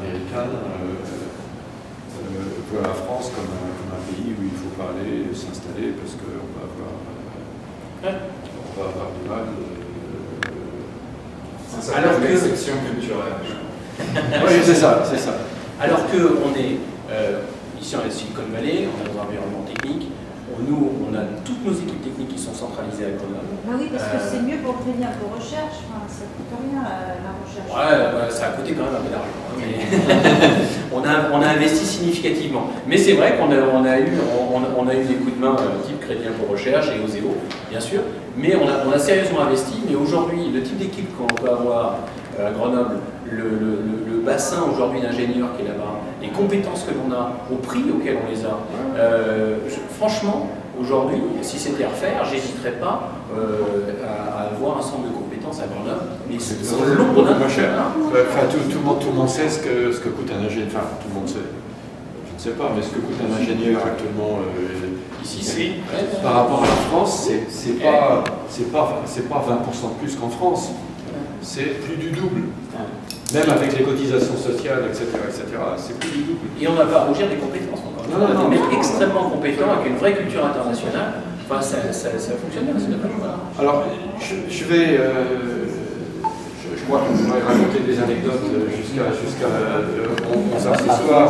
voient la France comme un pays où il ne faut pas aller s'installer parce qu'on va avoir du mal. Alors que l'exception culturelle. Oui, c'est ça. Alors qu'on est ici en Silicon Valley, on est dans un environnement technique. Nous, on a toutes nos équipes techniques qui sont centralisées à Grenoble. Oui, parce que c'est mieux pour prévenir vos recherches. Enfin, ça ne coûte rien la recherche. Ouais, ça a coûté quand même un peu d'argent. Mais on a investi significativement. Mais c'est vrai qu'on a eu des coups de main type Crédit Impôt Recherche et Oseo, bien sûr. Mais on a sérieusement investi. Mais aujourd'hui, le type d'équipe qu'on peut avoir à Grenoble, le bassin aujourd'hui d'ingénieurs qui est là-bas, les compétences que l'on a, au prix auquel on les a, franchement, aujourd'hui, si c'était à refaire, j'hésiterais pas à avoir un centre de compétences à Grenoble, mais c'est l'ombre d'un cher. Enfin, tout le monde sait ce que coûte un ingénieur. Enfin, tout le monde sait. Je ne sais pas, mais ce que coûte un ingénieur actuellement ici, par rapport à la France, c'est pas 20% de plus qu'en France. C'est plus du double. Même avec les cotisations sociales, etc., c'est plus du double. Et on n'a pas à rougir des compétences encore. On a des mecs extrêmement compétents avec une vraie culture internationale. Enfin, ça fonctionne bien, c'est dommage. Alors, je crois que je pourrais raconter des anecdotes jusqu'à 11h ce soir.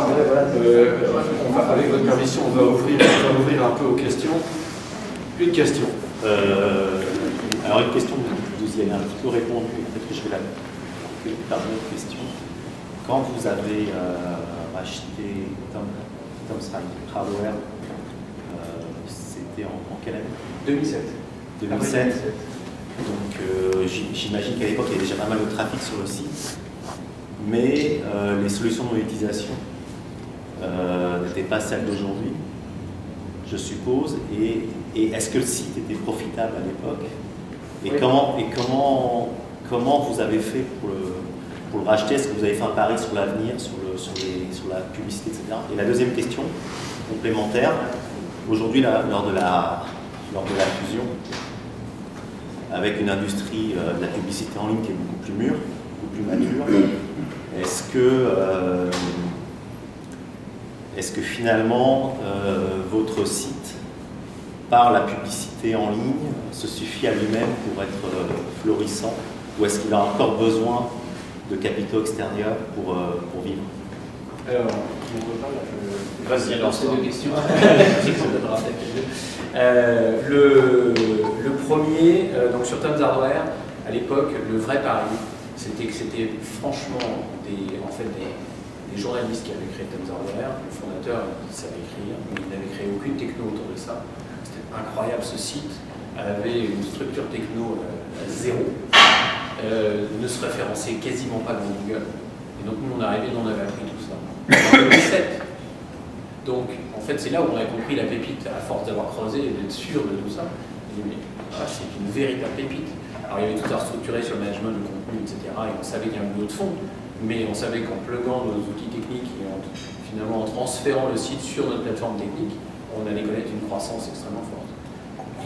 Avec votre permission, on va ouvrir un peu aux questions. Une question. Alors, une question, vous y avez un petit peu répondu, peut-être que je vais la par une autre question. Quand vous avez acheté Thomson Hardware, c'était en quelle année? 2007. 2007. Donc j'imagine qu'à l'époque il y avait déjà pas mal de trafic sur le site, mais les solutions de monétisation n'étaient pas celles d'aujourd'hui, je suppose. Et est-ce que le site était profitable à l'époque? Et oui. Comment vous avez fait pour le racheter? Est-ce que vous avez fait un pari sur l'avenir, sur la publicité, etc. Et la deuxième question, complémentaire, aujourd'hui, lors de la fusion, avec une industrie de la publicité en ligne qui est beaucoup plus mûre, beaucoup plus mature, est-ce que finalement, votre site par la publicité en ligne, se suffit à lui-même pour être florissant, ou est-ce qu'il a encore besoin de capitaux extérieurs pour vivre? Alors, vas-y, alors c'est deux questions. Le premier, donc sur Tom's Hardware, à l'époque, le vrai pari, c'était que c'était franchement des journalistes qui avaient créé Tom's Hardware. Le fondateur, il savait écrire, mais il n'avait créé aucune techno autour de ça. C'était incroyable, ce site avait une structure techno à zéro, ne se référençait quasiment pas dans Google. Et donc nous, on est arrivé, on avait appris tout ça. En 2007. Donc, en fait, c'est là où on a compris la pépite, à force d'avoir creusé et d'être sûr de tout ça. On dit, mais c'est une véritable pépite. Alors, il y avait tout à restructurer sur le management de contenu, etc. Et on savait qu'il y a un boulot de fond. Mais on savait qu'en pluguant nos outils techniques et finalement en transférant le site sur notre plateforme technique, on allait connaître une croissance extrêmement forte.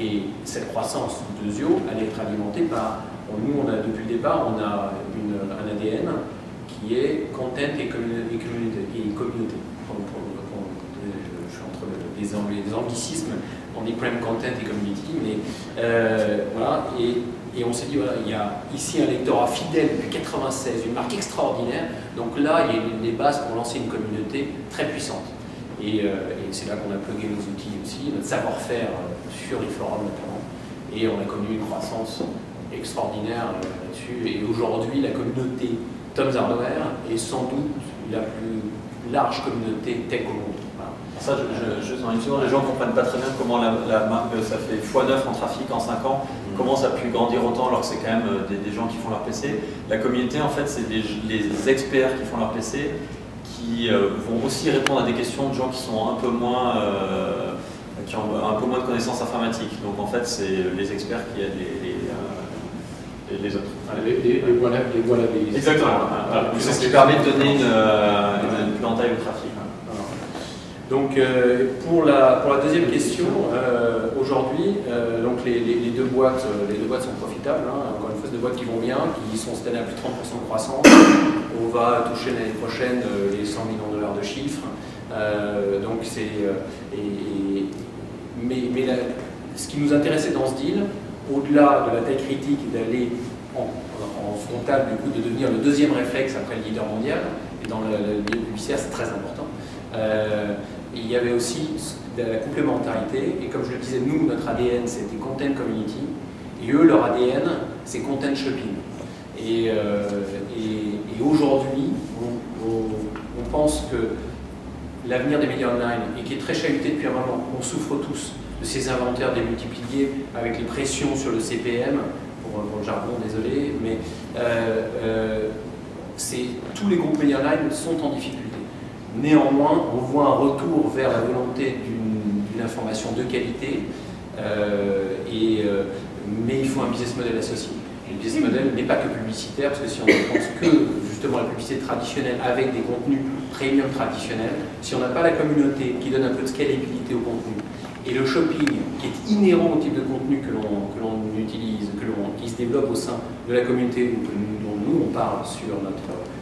Et cette croissance d'Eusio allait être alimentée par... nous, depuis le départ, on a un ADN qui est content et communauté. Je suis entre les anglicismes, on dit prime content et community, mais voilà. Et on s'est dit, voilà, il y a ici un lectorat fidèle depuis 1996, une marque extraordinaire. Donc là, il y a des bases pour lancer une communauté très puissante. Et c'est là qu'on a plugué nos outils aussi, notre savoir-faire sur les forums notamment. Et on a connu une croissance extraordinaire là-dessus. Et aujourd'hui, la communauté Tom's Hardware est sans doute la plus large communauté tech au monde. Voilà. Ça, juste en une seconde, les gens ne comprennent pas très bien comment la marque, ça fait x9 en trafic en 5 ans, comment ça a pu grandir autant alors que c'est quand même des gens qui font leur PC. La communauté, en fait, c'est les experts qui font leur PC qui vont aussi répondre à des questions de gens qui sont un peu moins, qui ont un peu moins de connaissances informatiques. Donc en fait, c'est les experts qui aident les autres. Voilà des... Exactement. Voilà. C'est ce qui permet de donner une plantaille au trafic. Donc pour la deuxième question, aujourd'hui, donc les deux boîtes sont profitables. Hein. Encore une fois, c'est deux boîtes qui vont bien, qui sont cette année à plus de 30% de croissance. On va toucher l'année prochaine les 100 millions de dollars de chiffre. Donc c'est mais ce qui nous intéressait dans ce deal, au-delà de la taille critique et d'aller en frontal, du coup, de devenir le deuxième réflexe après le leader mondial, et dans le milieu publicitaire, c'est très important. Il y avait aussi de la complémentarité, et comme je le disais, nous, notre ADN, c'était Content Community, et eux, leur ADN, c'est Content Shopping. Et aujourd'hui, on pense que l'avenir des médias online, et qui est très chahuté depuis un moment, on souffre tous de ces inventaires démultipliés avec les pressions sur le CPM, pour le jargon, désolé, mais tous les groupes médias online sont en difficulté. Néanmoins, on voit un retour vers la volonté d'une information de qualité, mais il faut un business model associé. Le business model n'est pas que publicitaire, parce que si on ne pense que justement la publicité traditionnelle avec des contenus premium traditionnels, si on n'a pas la communauté qui donne un peu de scalabilité au contenu, et le shopping qui est inhérent au type de contenu que l'on utilise, qui se développe au sein de la communauté dont nous on parle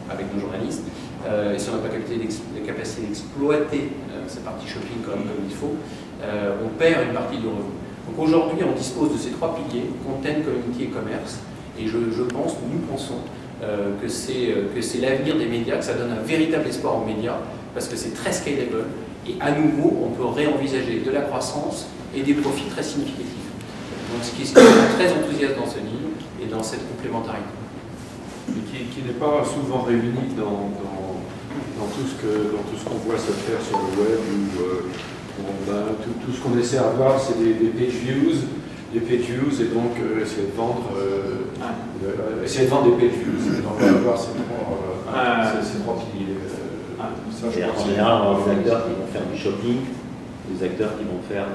avec nos journalistes, et si on n'a pas la capacité d'exploiter cette partie shopping comme il faut, on perd une partie du revenu. Donc aujourd'hui, on dispose de ces trois piliers, content, community et commerce, et nous pensons que c'est l'avenir des médias, que ça donne un véritable espoir aux médias, parce que c'est très scalable, et à nouveau, on peut réenvisager de la croissance et des profits très significatifs. Donc ce qui est très enthousiaste dans ce deal et dans cette complémentarité. Et qui n'est pas souvent réuni dans tout ce qu'on voit se faire sur le web, où tout ce qu'on essaie d'avoir, c'est des page views, et donc essayer de vendre des page views. Donc on va avoir ces trois piliers. En général, on a des acteurs qui vont faire du shopping, des acteurs qui vont faire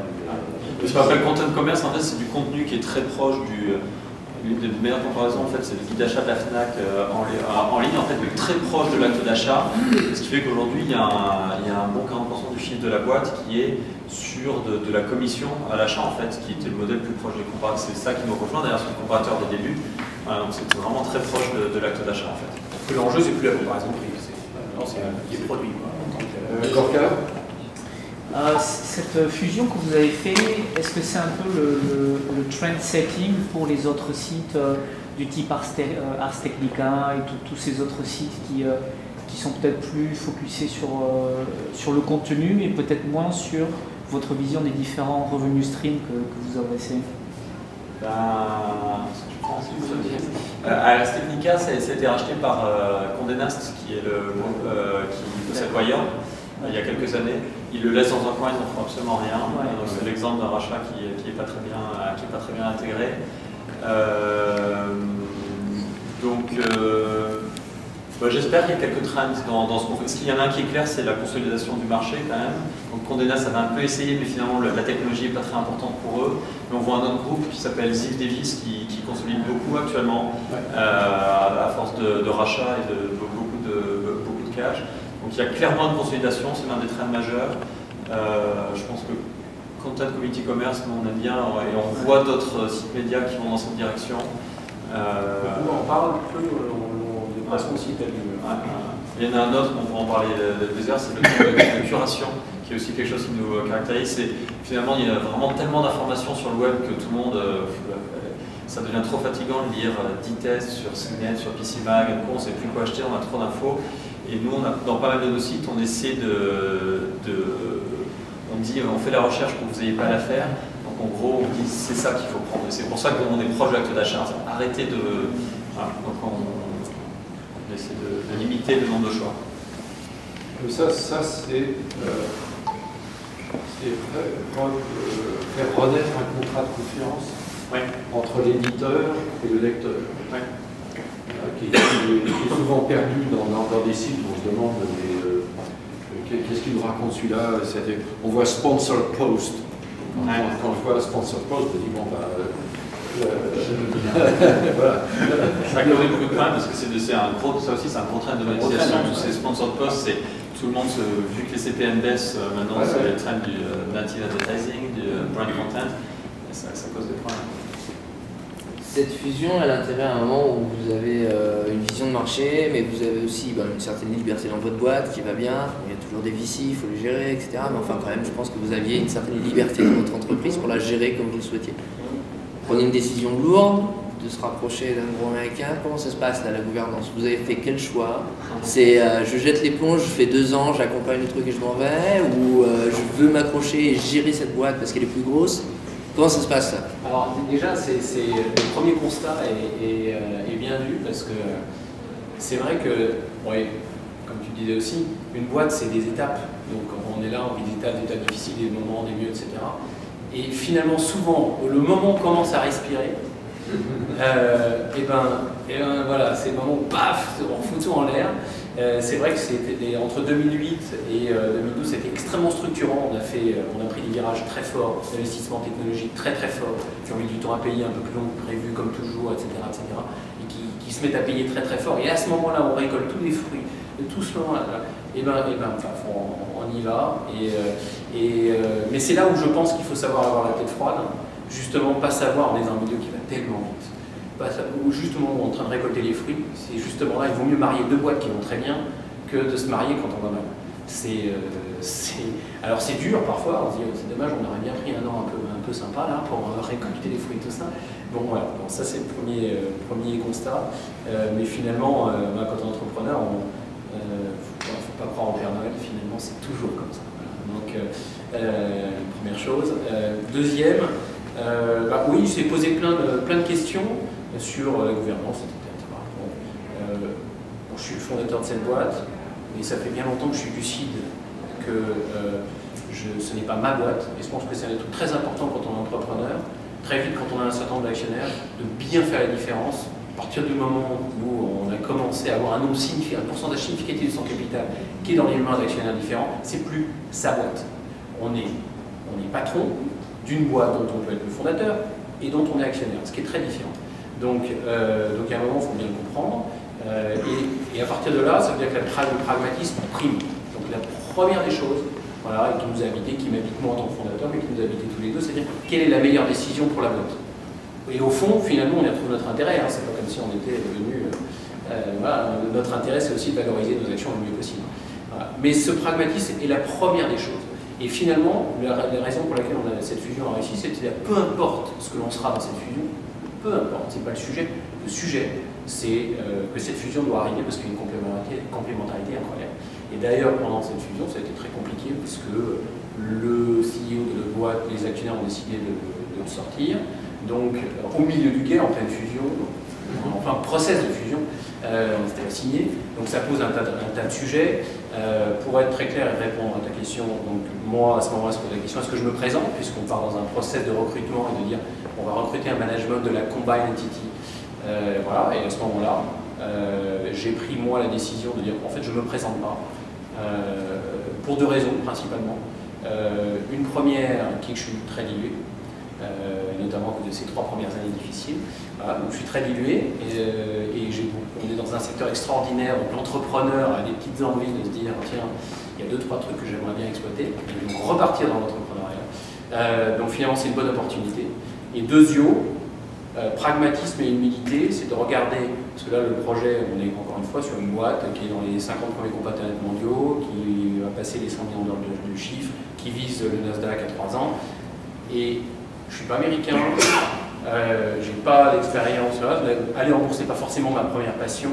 du... Ce qu'on appelle content commerce, en fait, c'est du contenu qui est très proche l'une des meilleures comparaisons, en fait, c'est le guide d'achat de la FNAC en ligne, en fait, mais très proche de l'acte d'achat. Ce qui fait qu'aujourd'hui, il y a un bon 40% du chiffre de la boîte qui est sur de la commission à l'achat, en fait, qui était le modèle plus proche des comparateurs. C'est ça qui nous rejoint, d'ailleurs, sur le comparateur des débuts. Voilà, donc c'est vraiment très proche de l'acte d'achat, en fait. Parce que l'enjeu, c'est plus la comparaison de prix, c'est les produits. Gorka ? Cette fusion que vous avez fait, est-ce que c'est un peu le trend setting pour les autres sites du type Ars Technica et tous ces autres sites qui sont peut-être plus focusés sur le contenu et peut-être moins sur votre vision des différents revenus streams que vous adressez? Ars Technica, ça a été racheté par Condé Nast, qui est le groupe qui possède Wire, il y a quelques années. Ils le laissent dans un coin, ils n'en font absolument rien. C'est l'exemple d'un rachat qui n'est pas très bien intégré. J'espère qu'il y a quelques trends dans ce qu'on fait. S'il y en a un qui est clair, c'est la consolidation du marché quand même. Donc Condé Nast avait un peu essayé, mais finalement la technologie n'est pas très importante pour eux. Mais on voit un autre groupe qui s'appelle Ziff Davis qui consolide beaucoup actuellement, à force de rachats et de beaucoup de cash. Donc il y a clairement une consolidation, c'est l'un des trends majeurs. Je pense que Content Community Commerce, nous on aime bien, et on voit d'autres sites médias qui vont dans cette direction. On en parle un peu, on dépasse aussi tel. Il y en a un autre, on va en parler des heures, c'est le type de curation, qui est aussi quelque chose qui nous caractérise. Finalement, il y a vraiment tellement d'informations sur le web que tout le monde, ça devient trop fatigant de lire 10 tests sur CNET, sur PCMag, on ne sait plus quoi acheter, on a trop d'infos. Et nous, dans pas mal de nos sites, on essaie on dit, on fait la recherche pour que vous n'ayez pas à la faire. Donc en gros, on dit c'est ça qu'il faut prendre. C'est pour ça qu'on est proche de l'acte d'achat. Arrêtez de... Voilà, donc on essaie de limiter le nombre de choix. Ça c'est faire renaître un contrat de confiance entre l'éditeur et le lecteur. Qui est souvent perdu dans des sites où on se demande qu'est-ce qu'il nous raconte celui-là. On voit Sponsored Post. Quand je vois Sponsored Post, je me dis bon voilà. Ça a causé beaucoup de problèmes parce que ça aussi c'est un gros trend de monétisation. Tous ces Sponsored Posts, tout le monde, vu que les CPM baissent, maintenant c'est le trend du native advertising, du brand content, et ça cause des problèmes. Cette fusion, elle a intérêt à un moment où vous avez une vision de marché, mais vous avez aussi une certaine liberté dans votre boîte qui va bien. Il y a toujours des VC, il faut les gérer, etc. Mais enfin, quand même, je pense que vous aviez une certaine liberté dans votre entreprise pour la gérer comme vous le souhaitiez. Prenez une décision lourde de se rapprocher d'un gros américain. Comment ça se passe là, la gouvernance? Vous avez fait quel choix? C'est je jette l'éponge, je fais 2 ans, j'accompagne le truc et je m'en vais, ou je veux m'accrocher et gérer cette boîte parce qu'elle est plus grosse? Comment ça se passe ça? Alors déjà, le premier constat est bien vu parce que c'est vrai que, comme tu disais aussi, une boîte c'est des étapes. Donc on est là, on vit des étapes difficiles, des moments, des mieux, etc. Et finalement, souvent, le moment où on commence à respirer, voilà, c'est le moment où paf, on fout tout en l'air. C'est vrai que c'était entre 2008 et 2012, c'était extrêmement structurant. On a pris des virages très forts, d'investissement technologique très très forts, qui ont mis du temps à payer, un peu plus long que prévu, comme toujours, etc., et qui se mettent à payer très très fort. Et à ce moment-là, on récolte tous les fruits de tout ce moment-là. On y va. Mais c'est là où je pense qu'il faut savoir avoir la tête froide, justement pas savoir, on est dans un milieu qui va tellement vite. Où justement on est en train de récolter les fruits, c'est justement là, il vaut mieux marier 2 boîtes qui vont très bien que de se marier quand on va mal. Alors c'est dur parfois, on se dit c'est dommage, on aurait bien pris un an un peu sympa là pour récolter les fruits et tout ça. Bon voilà, ça c'est le premier constat. Mais finalement, quand on est entrepreneur, il ne faut pas croire en Père Noël, finalement c'est toujours comme ça. Voilà. Donc première chose. Deuxième, oui, il s'est posé plein de questions sur la gouvernance, etc. Je suis le fondateur de cette boîte, mais ça fait bien longtemps que je suis lucide que ce n'est pas ma boîte, et je pense que c'est un truc très important quand on est entrepreneur, très vite quand on a un certain nombre d'actionnaires, de bien faire la différence. À partir du moment où on a commencé à avoir un pourcentage significatif de son capital qui est dans les mains d'actionnaires différents, c'est plus sa boîte. On est patron d'une boîte dont on peut être le fondateur et dont on est actionnaire, ce qui est très différent. Donc à un moment, il faut bien le comprendre. Et à partir de là, ça veut dire que le pragmatisme prime. Donc la première des choses, voilà, qui nous a habité, qui m'habite moi en tant que fondateur, mais qui nous a habité tous les deux, c'est-à-dire quelle est la meilleure décision pour la boîte. Et au fond, finalement, on y retrouve notre intérêt. C'est pas comme si on était devenu... notre intérêt, c'est aussi de valoriser nos actions le mieux possible. Voilà. Mais ce pragmatisme est la première des choses. Et finalement, la raison pour laquelle cette fusion a réussi, c'était peu importe ce que l'on sera dans cette fusion, peu importe, c'est pas le sujet. Le sujet, c'est que cette fusion doit arriver parce qu'il y a une complémentarité incroyable. Et d'ailleurs, pendant cette fusion, ça a été très compliqué parce que le CEO de la boîte, les actionnaires ont décidé de le sortir. Donc, au milieu du guet, en pleine fusion, enfin, process de fusion, on n'était pas signé. Donc, ça pose un tas de sujets. Pour être très clair et répondre à ta question, donc moi, à ce moment-là, je pose la question, est-ce que je me présente, puisqu'on part dans un process de recrutement et de dire, on va recruter un management de la Combined Entity. Voilà, et à ce moment-là, j'ai pris moi la décision de dire en fait je ne me présente pas pour deux raisons principalement. Une première qui est que je suis très dilué, notamment à cause de ces 3 premières années difficiles. Voilà, donc je suis très dilué et on est dans un secteur extraordinaire, donc l'entrepreneur a des petites envies de se dire tiens, il y a 2-3 trucs que j'aimerais bien exploiter, donc repartir dans l'entrepreneuriat. Donc finalement c'est une bonne opportunité. Et deuxièmement, pragmatisme et humilité, c'est de regarder, parce que là le projet, on est encore une fois sur une boîte qui est dans les 50 premiers groupes internet mondiaux, qui va passer les 100 millions d'euros de chiffre, qui vise le Nasdaq à 3 ans, et je ne suis pas américain, je n'ai pas d'expérience là, aller en bourse n'est pas forcément ma première passion,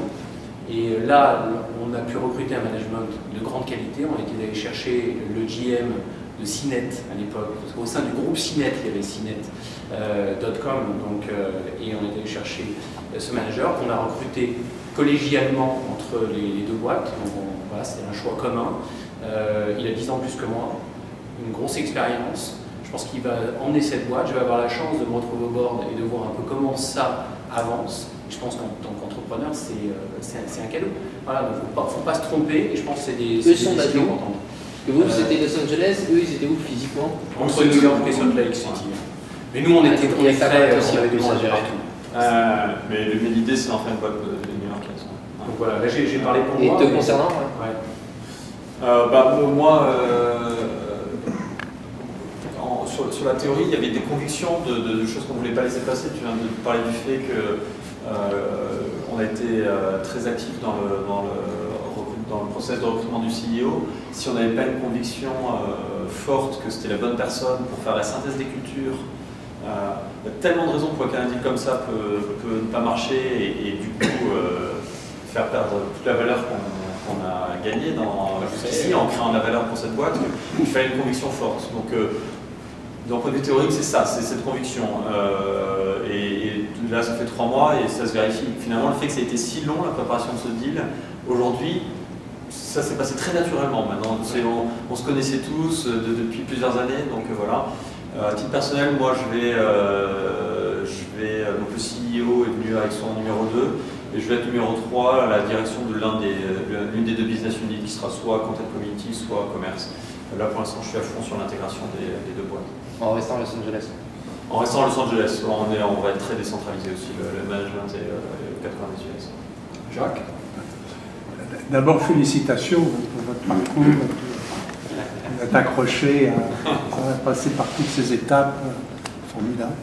et là on a pu recruter un management de grande qualité, on a été allé chercher le GM de CNET à l'époque, parce qu'au sein du groupe CNET, il y avait CNET.com, et on est allé chercher ce manager qu'on a recruté collégialement entre les deux boîtes, donc voilà, c'était un choix commun. Il a 10 ans plus que moi, une grosse expérience, je pense qu'il va emmener cette boîte, je vais avoir la chance de me retrouver au board et de voir un peu comment ça avance. Je pense qu'en tant qu'entrepreneur, c'est un cadeau. Voilà, donc il ne faut pas se tromper, et je pense que c'est des décisions importantes. Et vous, c'était Los Angeles, eux, ils étaient où physiquement? Entre New York et Salt Lake City. Mais nous, on était très, on avait des gens partout. Mais l'idée, c'est d'en faire une boîte de New York. Donc voilà, là j'ai parlé pour moi. Et te concernant, moi, sur la théorie, il y avait des convictions de choses qu'on ne voulait pas laisser passer. Tu viens de parler du fait qu'on a été très actif dans le process de recrutement du CEO. Si on n'avait pas une conviction forte que c'était la bonne personne pour faire la synthèse des cultures, il y a tellement de raisons pour lesquelles un deal comme ça peut ne pas marcher et du coup faire perdre toute la valeur qu'on a gagnée jusqu'ici en créant de la valeur pour cette boîte. Il fallait une conviction forte. Donc, d'un point de vue théorique, c'est ça, c'est cette conviction. Et là, ça fait 3 mois et ça se vérifie. Finalement, le fait que ça a été si long, la préparation de ce deal, aujourd'hui, ça s'est passé très naturellement. Maintenant, on se connaissait tous depuis plusieurs années, donc voilà. À titre personnel, moi, donc le CEO est venu avec son numéro 2, et je vais être numéro 3 à la direction de l'une des 2 business units, qui sera soit Content Community, soit Commerce. Là, pour l'instant, je suis à fond sur l'intégration des 2 boîtes. En restant à Los Angeles. En restant à Los Angeles, on va être très décentralisé aussi, le management et 90 US. Jacques? D'abord, félicitations pour votre parcours. Vous êtes accroché à passer par toutes ces étapes formidables.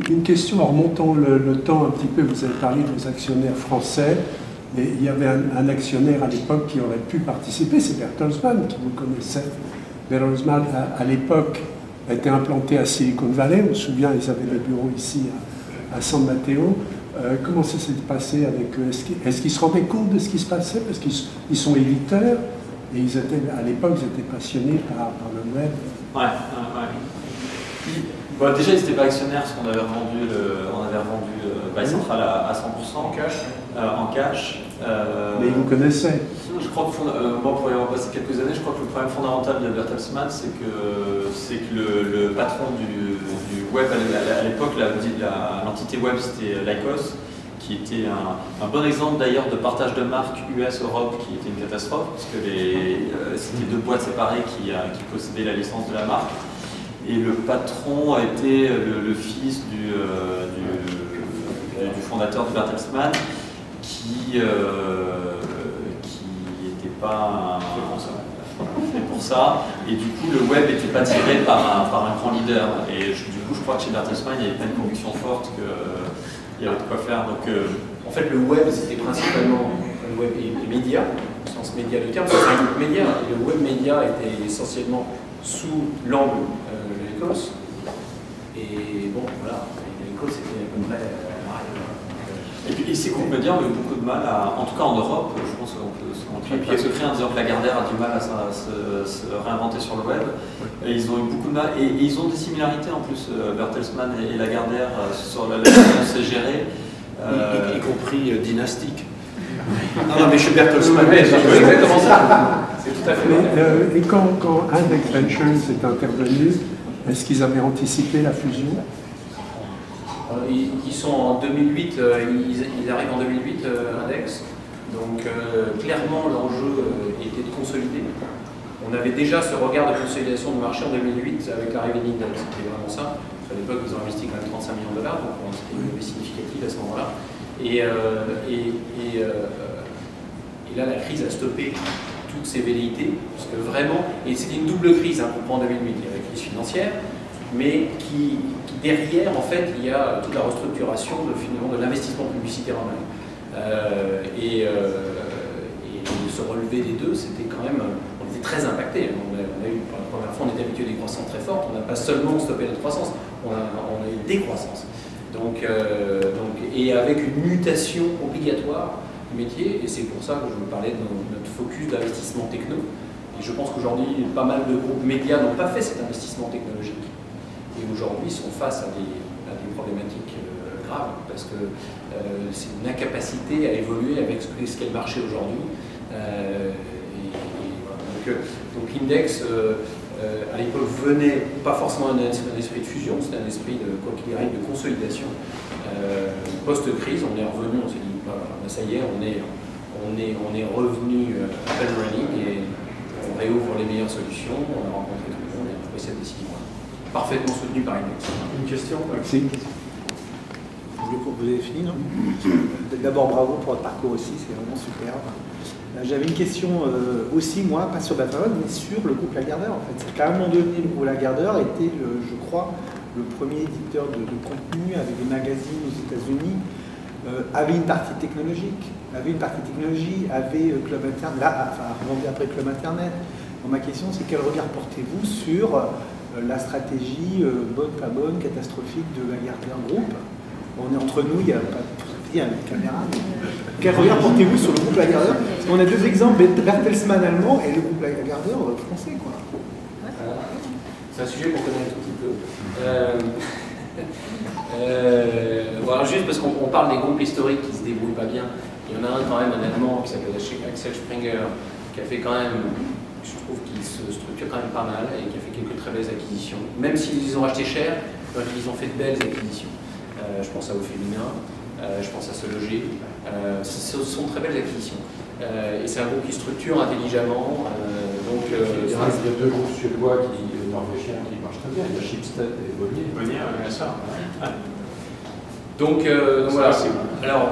Une question en remontant le temps un petit peu, vous avez parlé des actionnaires français, mais il y avait un actionnaire à l'époque qui aurait pu participer, c'est Bertelsmann, qui vous connaissait. Bertelsmann, à l'époque, a été implanté à Silicon Valley. On se souvient, ils avaient des bureaux ici à San Mateo. Comment ça s'est passé avec eux? Est-ce qu'ils se rendaient compte de ce qui se passait? Parce qu'ils sont éditeurs et à l'époque, ils étaient passionnés par le web. Bon, déjà, ils n'étaient pas actionnaires parce qu'on avait revendu Buy Central à 100% en cash. Mais ils vous connaissaient. Je crois que, moi, pour y avoir passé quelques années, je crois que le problème fondamental de Bertelsmann, c'est que le patron du web, à l'époque, l'entité web, c'était Lycos, qui était un bon exemple d'ailleurs de partage de marques US-Europe, qui était une catastrophe, parce que c'était 2 boîtes séparées qui possédaient la licence de la marque. Et le patron a été le fils du fondateur de Bertelsmann, qui n'était pas fait pour ça. Et du coup, le web n'était pas tiré par un grand leader. Et du coup, je crois que chez Bertelsmann, il n'y avait pas une conviction forte qu'il y avait de quoi faire. Donc, en fait, le web, c'était principalement le web et les médias, au sens sens média du terme, c'est un groupe média. Et le web média était essentiellement sous l'angle de l'Écosse. Et bon, voilà, l'Écosse était à peu près et ces groupes médias ont eu beaucoup de mal à, en tout cas en Europe, je pense qu'on peut se créer en disant que Lagardère a du mal à se réinventer sur le web. Et ils ont eu beaucoup de mal, et ils ont des similarités en plus, Bertelsmann et Lagardère, sur la façon dont c'est géré. y compris dynastique. Non, mais chez Bertelsmann, c'est exactement ça. C'est tout à fait vrai. Et quand Index Ventures est intervenu, est-ce qu'ils avaient anticipé la fusion? Ils sont en 2008, ils arrivent en 2008, Index. Donc clairement, l'enjeu était de consolider. On avait déjà ce regard de consolidation du marché en 2008 avec l'arrivée d'Index. C'était vraiment ça. À l'époque, ils ont investi quand même 35 millions de dollars, donc c'était une levée significative à ce moment-là. Et là, la crise a stoppé toutes ces velléités, parce que vraiment, et c'était une double crise qu'on prend en 2008, il y avait la crise financière, mais qui derrière, en fait, il y a toute la restructuration finalement de l'investissement publicitaire en ligne. Et se relever des deux, c'était quand même, on était très impacté. On a eu, pour la première fois, on était habitué à des croissances très fortes, on n'a pas seulement stoppé notre croissance, on a eu des croissances. Et avec une mutation obligatoire du métier, et c'est pour ça que je vous parlais de notre focus d'investissement techno. Et je pense qu'aujourd'hui, pas mal de groupes médias n'ont pas fait cet investissement technologique. Et aujourd'hui, sont face à des problématiques graves, parce que c'est une incapacité à évoluer avec ce qu'est le marché aujourd'hui. Voilà. Donc Index, à l'époque, venait pas forcément d'un esprit de fusion, c'était un esprit de, quoi qu'il arrive, de consolidation. Post-crise, on est revenu, on s'est dit, bah, ça y est, on est revenu up and running et on réouvre les meilleures solutions, on a rencontré tout le monde et on a pris cette décision. Parfaitement soutenu par Index. Une question, Maxime? Vous avez fini, non? D'abord, bravo pour votre parcours aussi, c'est vraiment superbe. J'avais une question aussi, moi, pas sur Batalon, mais sur le groupe Lagardère, en fait. C'est qu'à un moment donné, le groupe Lagardère était, je crois, le premier éditeur de contenu avec des magazines aux États-Unis, avait une partie technologique, avait Club Internet, enfin, revendu après Club Internet. Donc, ma question, c'est quel regard portez-vous sur la stratégie bonne, pas bonne, catastrophique de Lagardère Group? On est entre nous, il y a une caméra. Quel regard portez-vous sur le groupe Lagardère? Parce qu'on a deux exemples, Bertelsmann allemand et le groupe Lagardère français, quoi. C'est un sujet qu'on connaît un tout petit peu. Voilà, juste parce qu'on parle des groupes historiques qui se débrouillent pas bien. Il y en a un quand même, un allemand qui s'appelle Axel Springer, qui a fait quand même, je trouve qu'il se structure quand même pas mal et qui a fait quelques très belles acquisitions. Même s'ils ont acheté cher, ils ont fait de belles acquisitions. Je pense à Au Féminin, je pense à Se Loger. Ce sont très belles acquisitions. Et c'est un groupe qui structure intelligemment. Il y a deux groupes suédois norvégiens qui marchent très bien. Il y a Schibsted et Bonnier. Bonnier, bien ça. Donc voilà. Alors,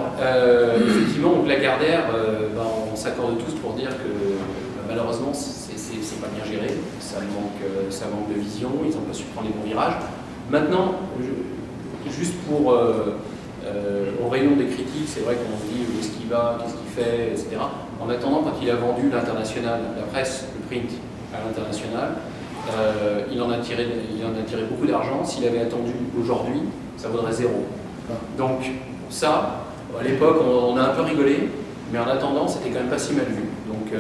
effectivement, donc Lagardère, on s'accorde tous pour dire que malheureusement, c'est pas bien géré. Ça manque de vision. Ils n'ont pas su prendre les bons virages. Maintenant, juste pour au rayon des critiques, c'est vrai qu'on se dit où est-ce qu'il va, qu'est-ce qu'il fait, etc. En attendant, quand il a vendu l'international, la presse, le print à l'international, il en a tiré beaucoup d'argent. S'il avait attendu aujourd'hui, ça vaudrait zéro. Donc ça, à l'époque, on a un peu rigolé, mais en attendant, c'était quand même pas si mal vu. Donc,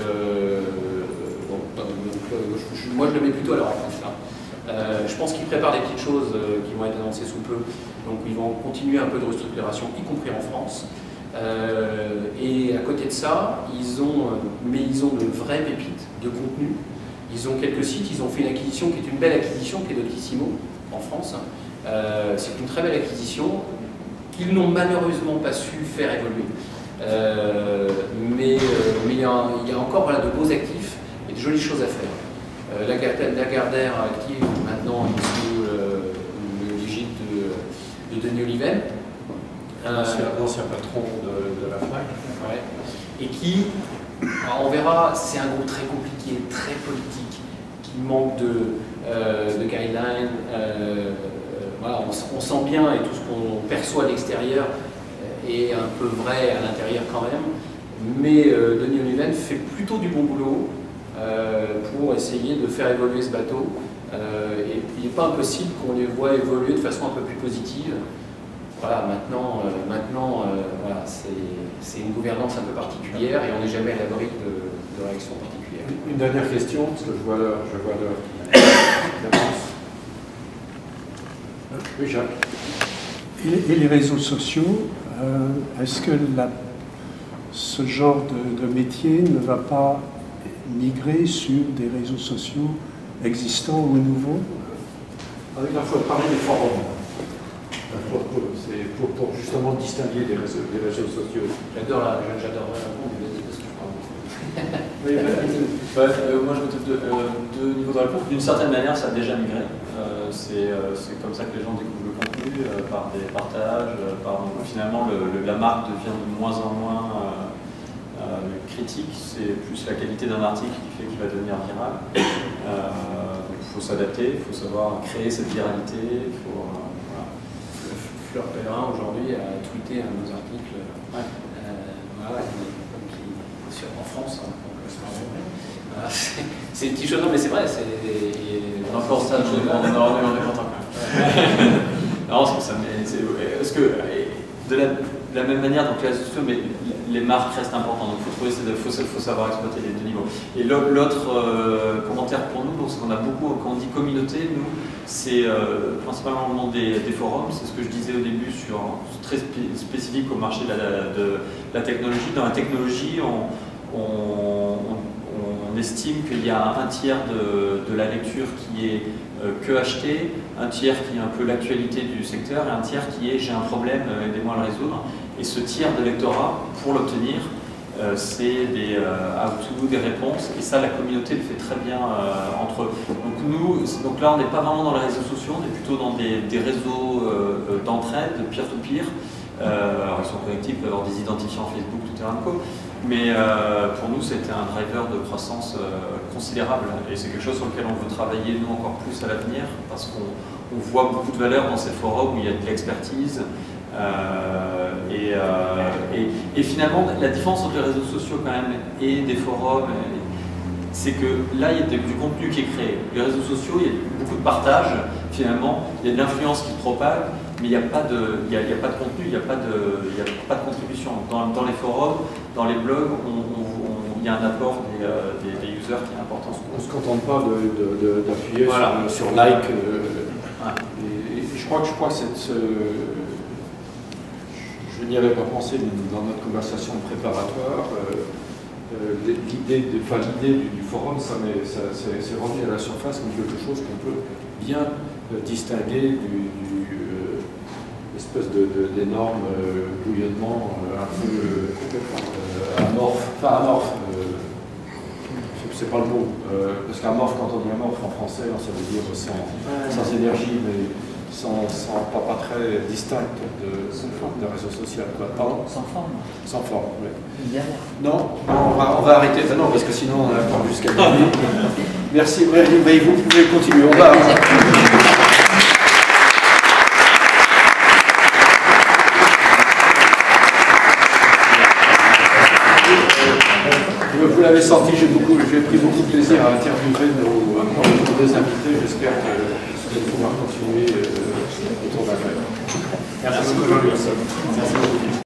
moi, je le mets plutôt à leur place là. Je pense qu'ils préparent des petites choses qui vont être annoncées sous peu. Donc ils vont continuer un peu de restructuration, y compris en France. Et à côté de ça, ils ont de vraies pépites de contenu. Ils ont quelques sites, ils ont fait une acquisition qui est une belle acquisition, qui est Doctissimo en France. C'est une très belle acquisition qu'ils n'ont malheureusement pas su faire évoluer. Mais il y a encore de beaux actifs et de jolies choses à faire. Lagardère active maintenant sous l'égide de Denis Oliven. L'ancien patron de la FNAC. Ouais. Et qui, alors on verra, c'est un groupe très compliqué, très politique, qui manque de guidelines. Voilà, on sent bien, et tout ce qu'on perçoit de l'extérieur est un peu vrai à l'intérieur quand même. Mais Denis Oliven fait plutôt du bon boulot pour essayer de faire évoluer ce bateau. Et il n'est pas impossible qu'on les voit évoluer de façon un peu plus positive. Voilà, maintenant, voilà, c'est une gouvernance un peu particulière et on n'est jamais à l'abri de réactions particulières. Une dernière question, parce que je vois l'heure. Oui, Jacques. Et les réseaux sociaux, est-ce que ce genre de métier ne va pas migrer sur des réseaux sociaux existants ou nouveaux? Il faut parler des forums. C'est pour justement distinguer des réseaux sociaux. J'adorerais répondre, mais parce que je parle. Oui, moi je me trouve deux niveaux de réponse. D'une certaine manière, ça a déjà migré. C'est comme ça que les gens découvrent le contenu, par des partages. Finalement, la marque devient de moins en moins critique. C'est plus la qualité d'un article qui fait qu'il va devenir viral. Il faut s'adapter, il faut savoir créer cette viralité. Fleur Pellerin aujourd'hui a tweeté un de nos articles en France. C'est une petite chose, non mais c'est vrai. On a encore ça, on est content quand même. Non, est-ce que de la même manière, donc les marques restent importantes, donc faut savoir exploiter les deux niveaux. Et l'autre commentaire pour nous, c'est qu'on a beaucoup, quand on dit communauté, nous, c'est principalement le monde des forums, c'est ce que je disais au début, très spécifique au marché de la technologie. Dans la technologie, on estime qu'il y a un tiers de la lecture qui est que acheté, un tiers qui est un peu l'actualité du secteur et un tiers qui est j'ai un problème, aidez-moi à le résoudre. Et ce tiers de lectorat, pour l'obtenir, c'est des how-to, des réponses, et ça la communauté le fait très bien entre eux. Donc là on n'est pas vraiment dans les réseaux sociaux, on est plutôt dans des réseaux d'entraide, de peer-to-peer. Alors ils sont connectés, ils peuvent avoir des identifiants Facebook, Twitter, Co. Mais pour nous c'était un driver de croissance considérable et c'est quelque chose sur lequel on veut travailler nous encore plus à l'avenir parce qu'on voit beaucoup de valeur dans ces forums où il y a de l'expertise et finalement la différence entre les réseaux sociaux quand même et des forums c'est que là il y a du contenu qui est créé. Les réseaux sociaux, il y a beaucoup de partage finalement, il y a de l'influence qui se propage mais il n'y a pas de contenu, il n'y a pas de contribution. Dans les forums, dans les blogs, il y a un apport des users qui est important. On ne se contente pas d'appuyer sur like. Et je crois que je n'y avais pas pensé dans notre conversation préparatoire. L'idée du forum, c'est revenu à la surface comme quelque chose qu'on peut bien distinguer espèce d'énorme bouillonnement un peu amorphe, c'est pas le mot, parce qu'amorphe, quand on dit amorphe en français, ça veut dire sans énergie, mais pas très distincte de réseau social. Pardon ? Sans forme. Sans forme, oui. Non, on va arrêter, non, parce que sinon on a encore jusqu'à minuit. Merci, mais vous pouvez continuer. On va. Vous l'avez senti, j'ai pris beaucoup de plaisir à interviewer nos deux invités. J'espère que vous allez pouvoir continuer autour d'un verre. Merci beaucoup.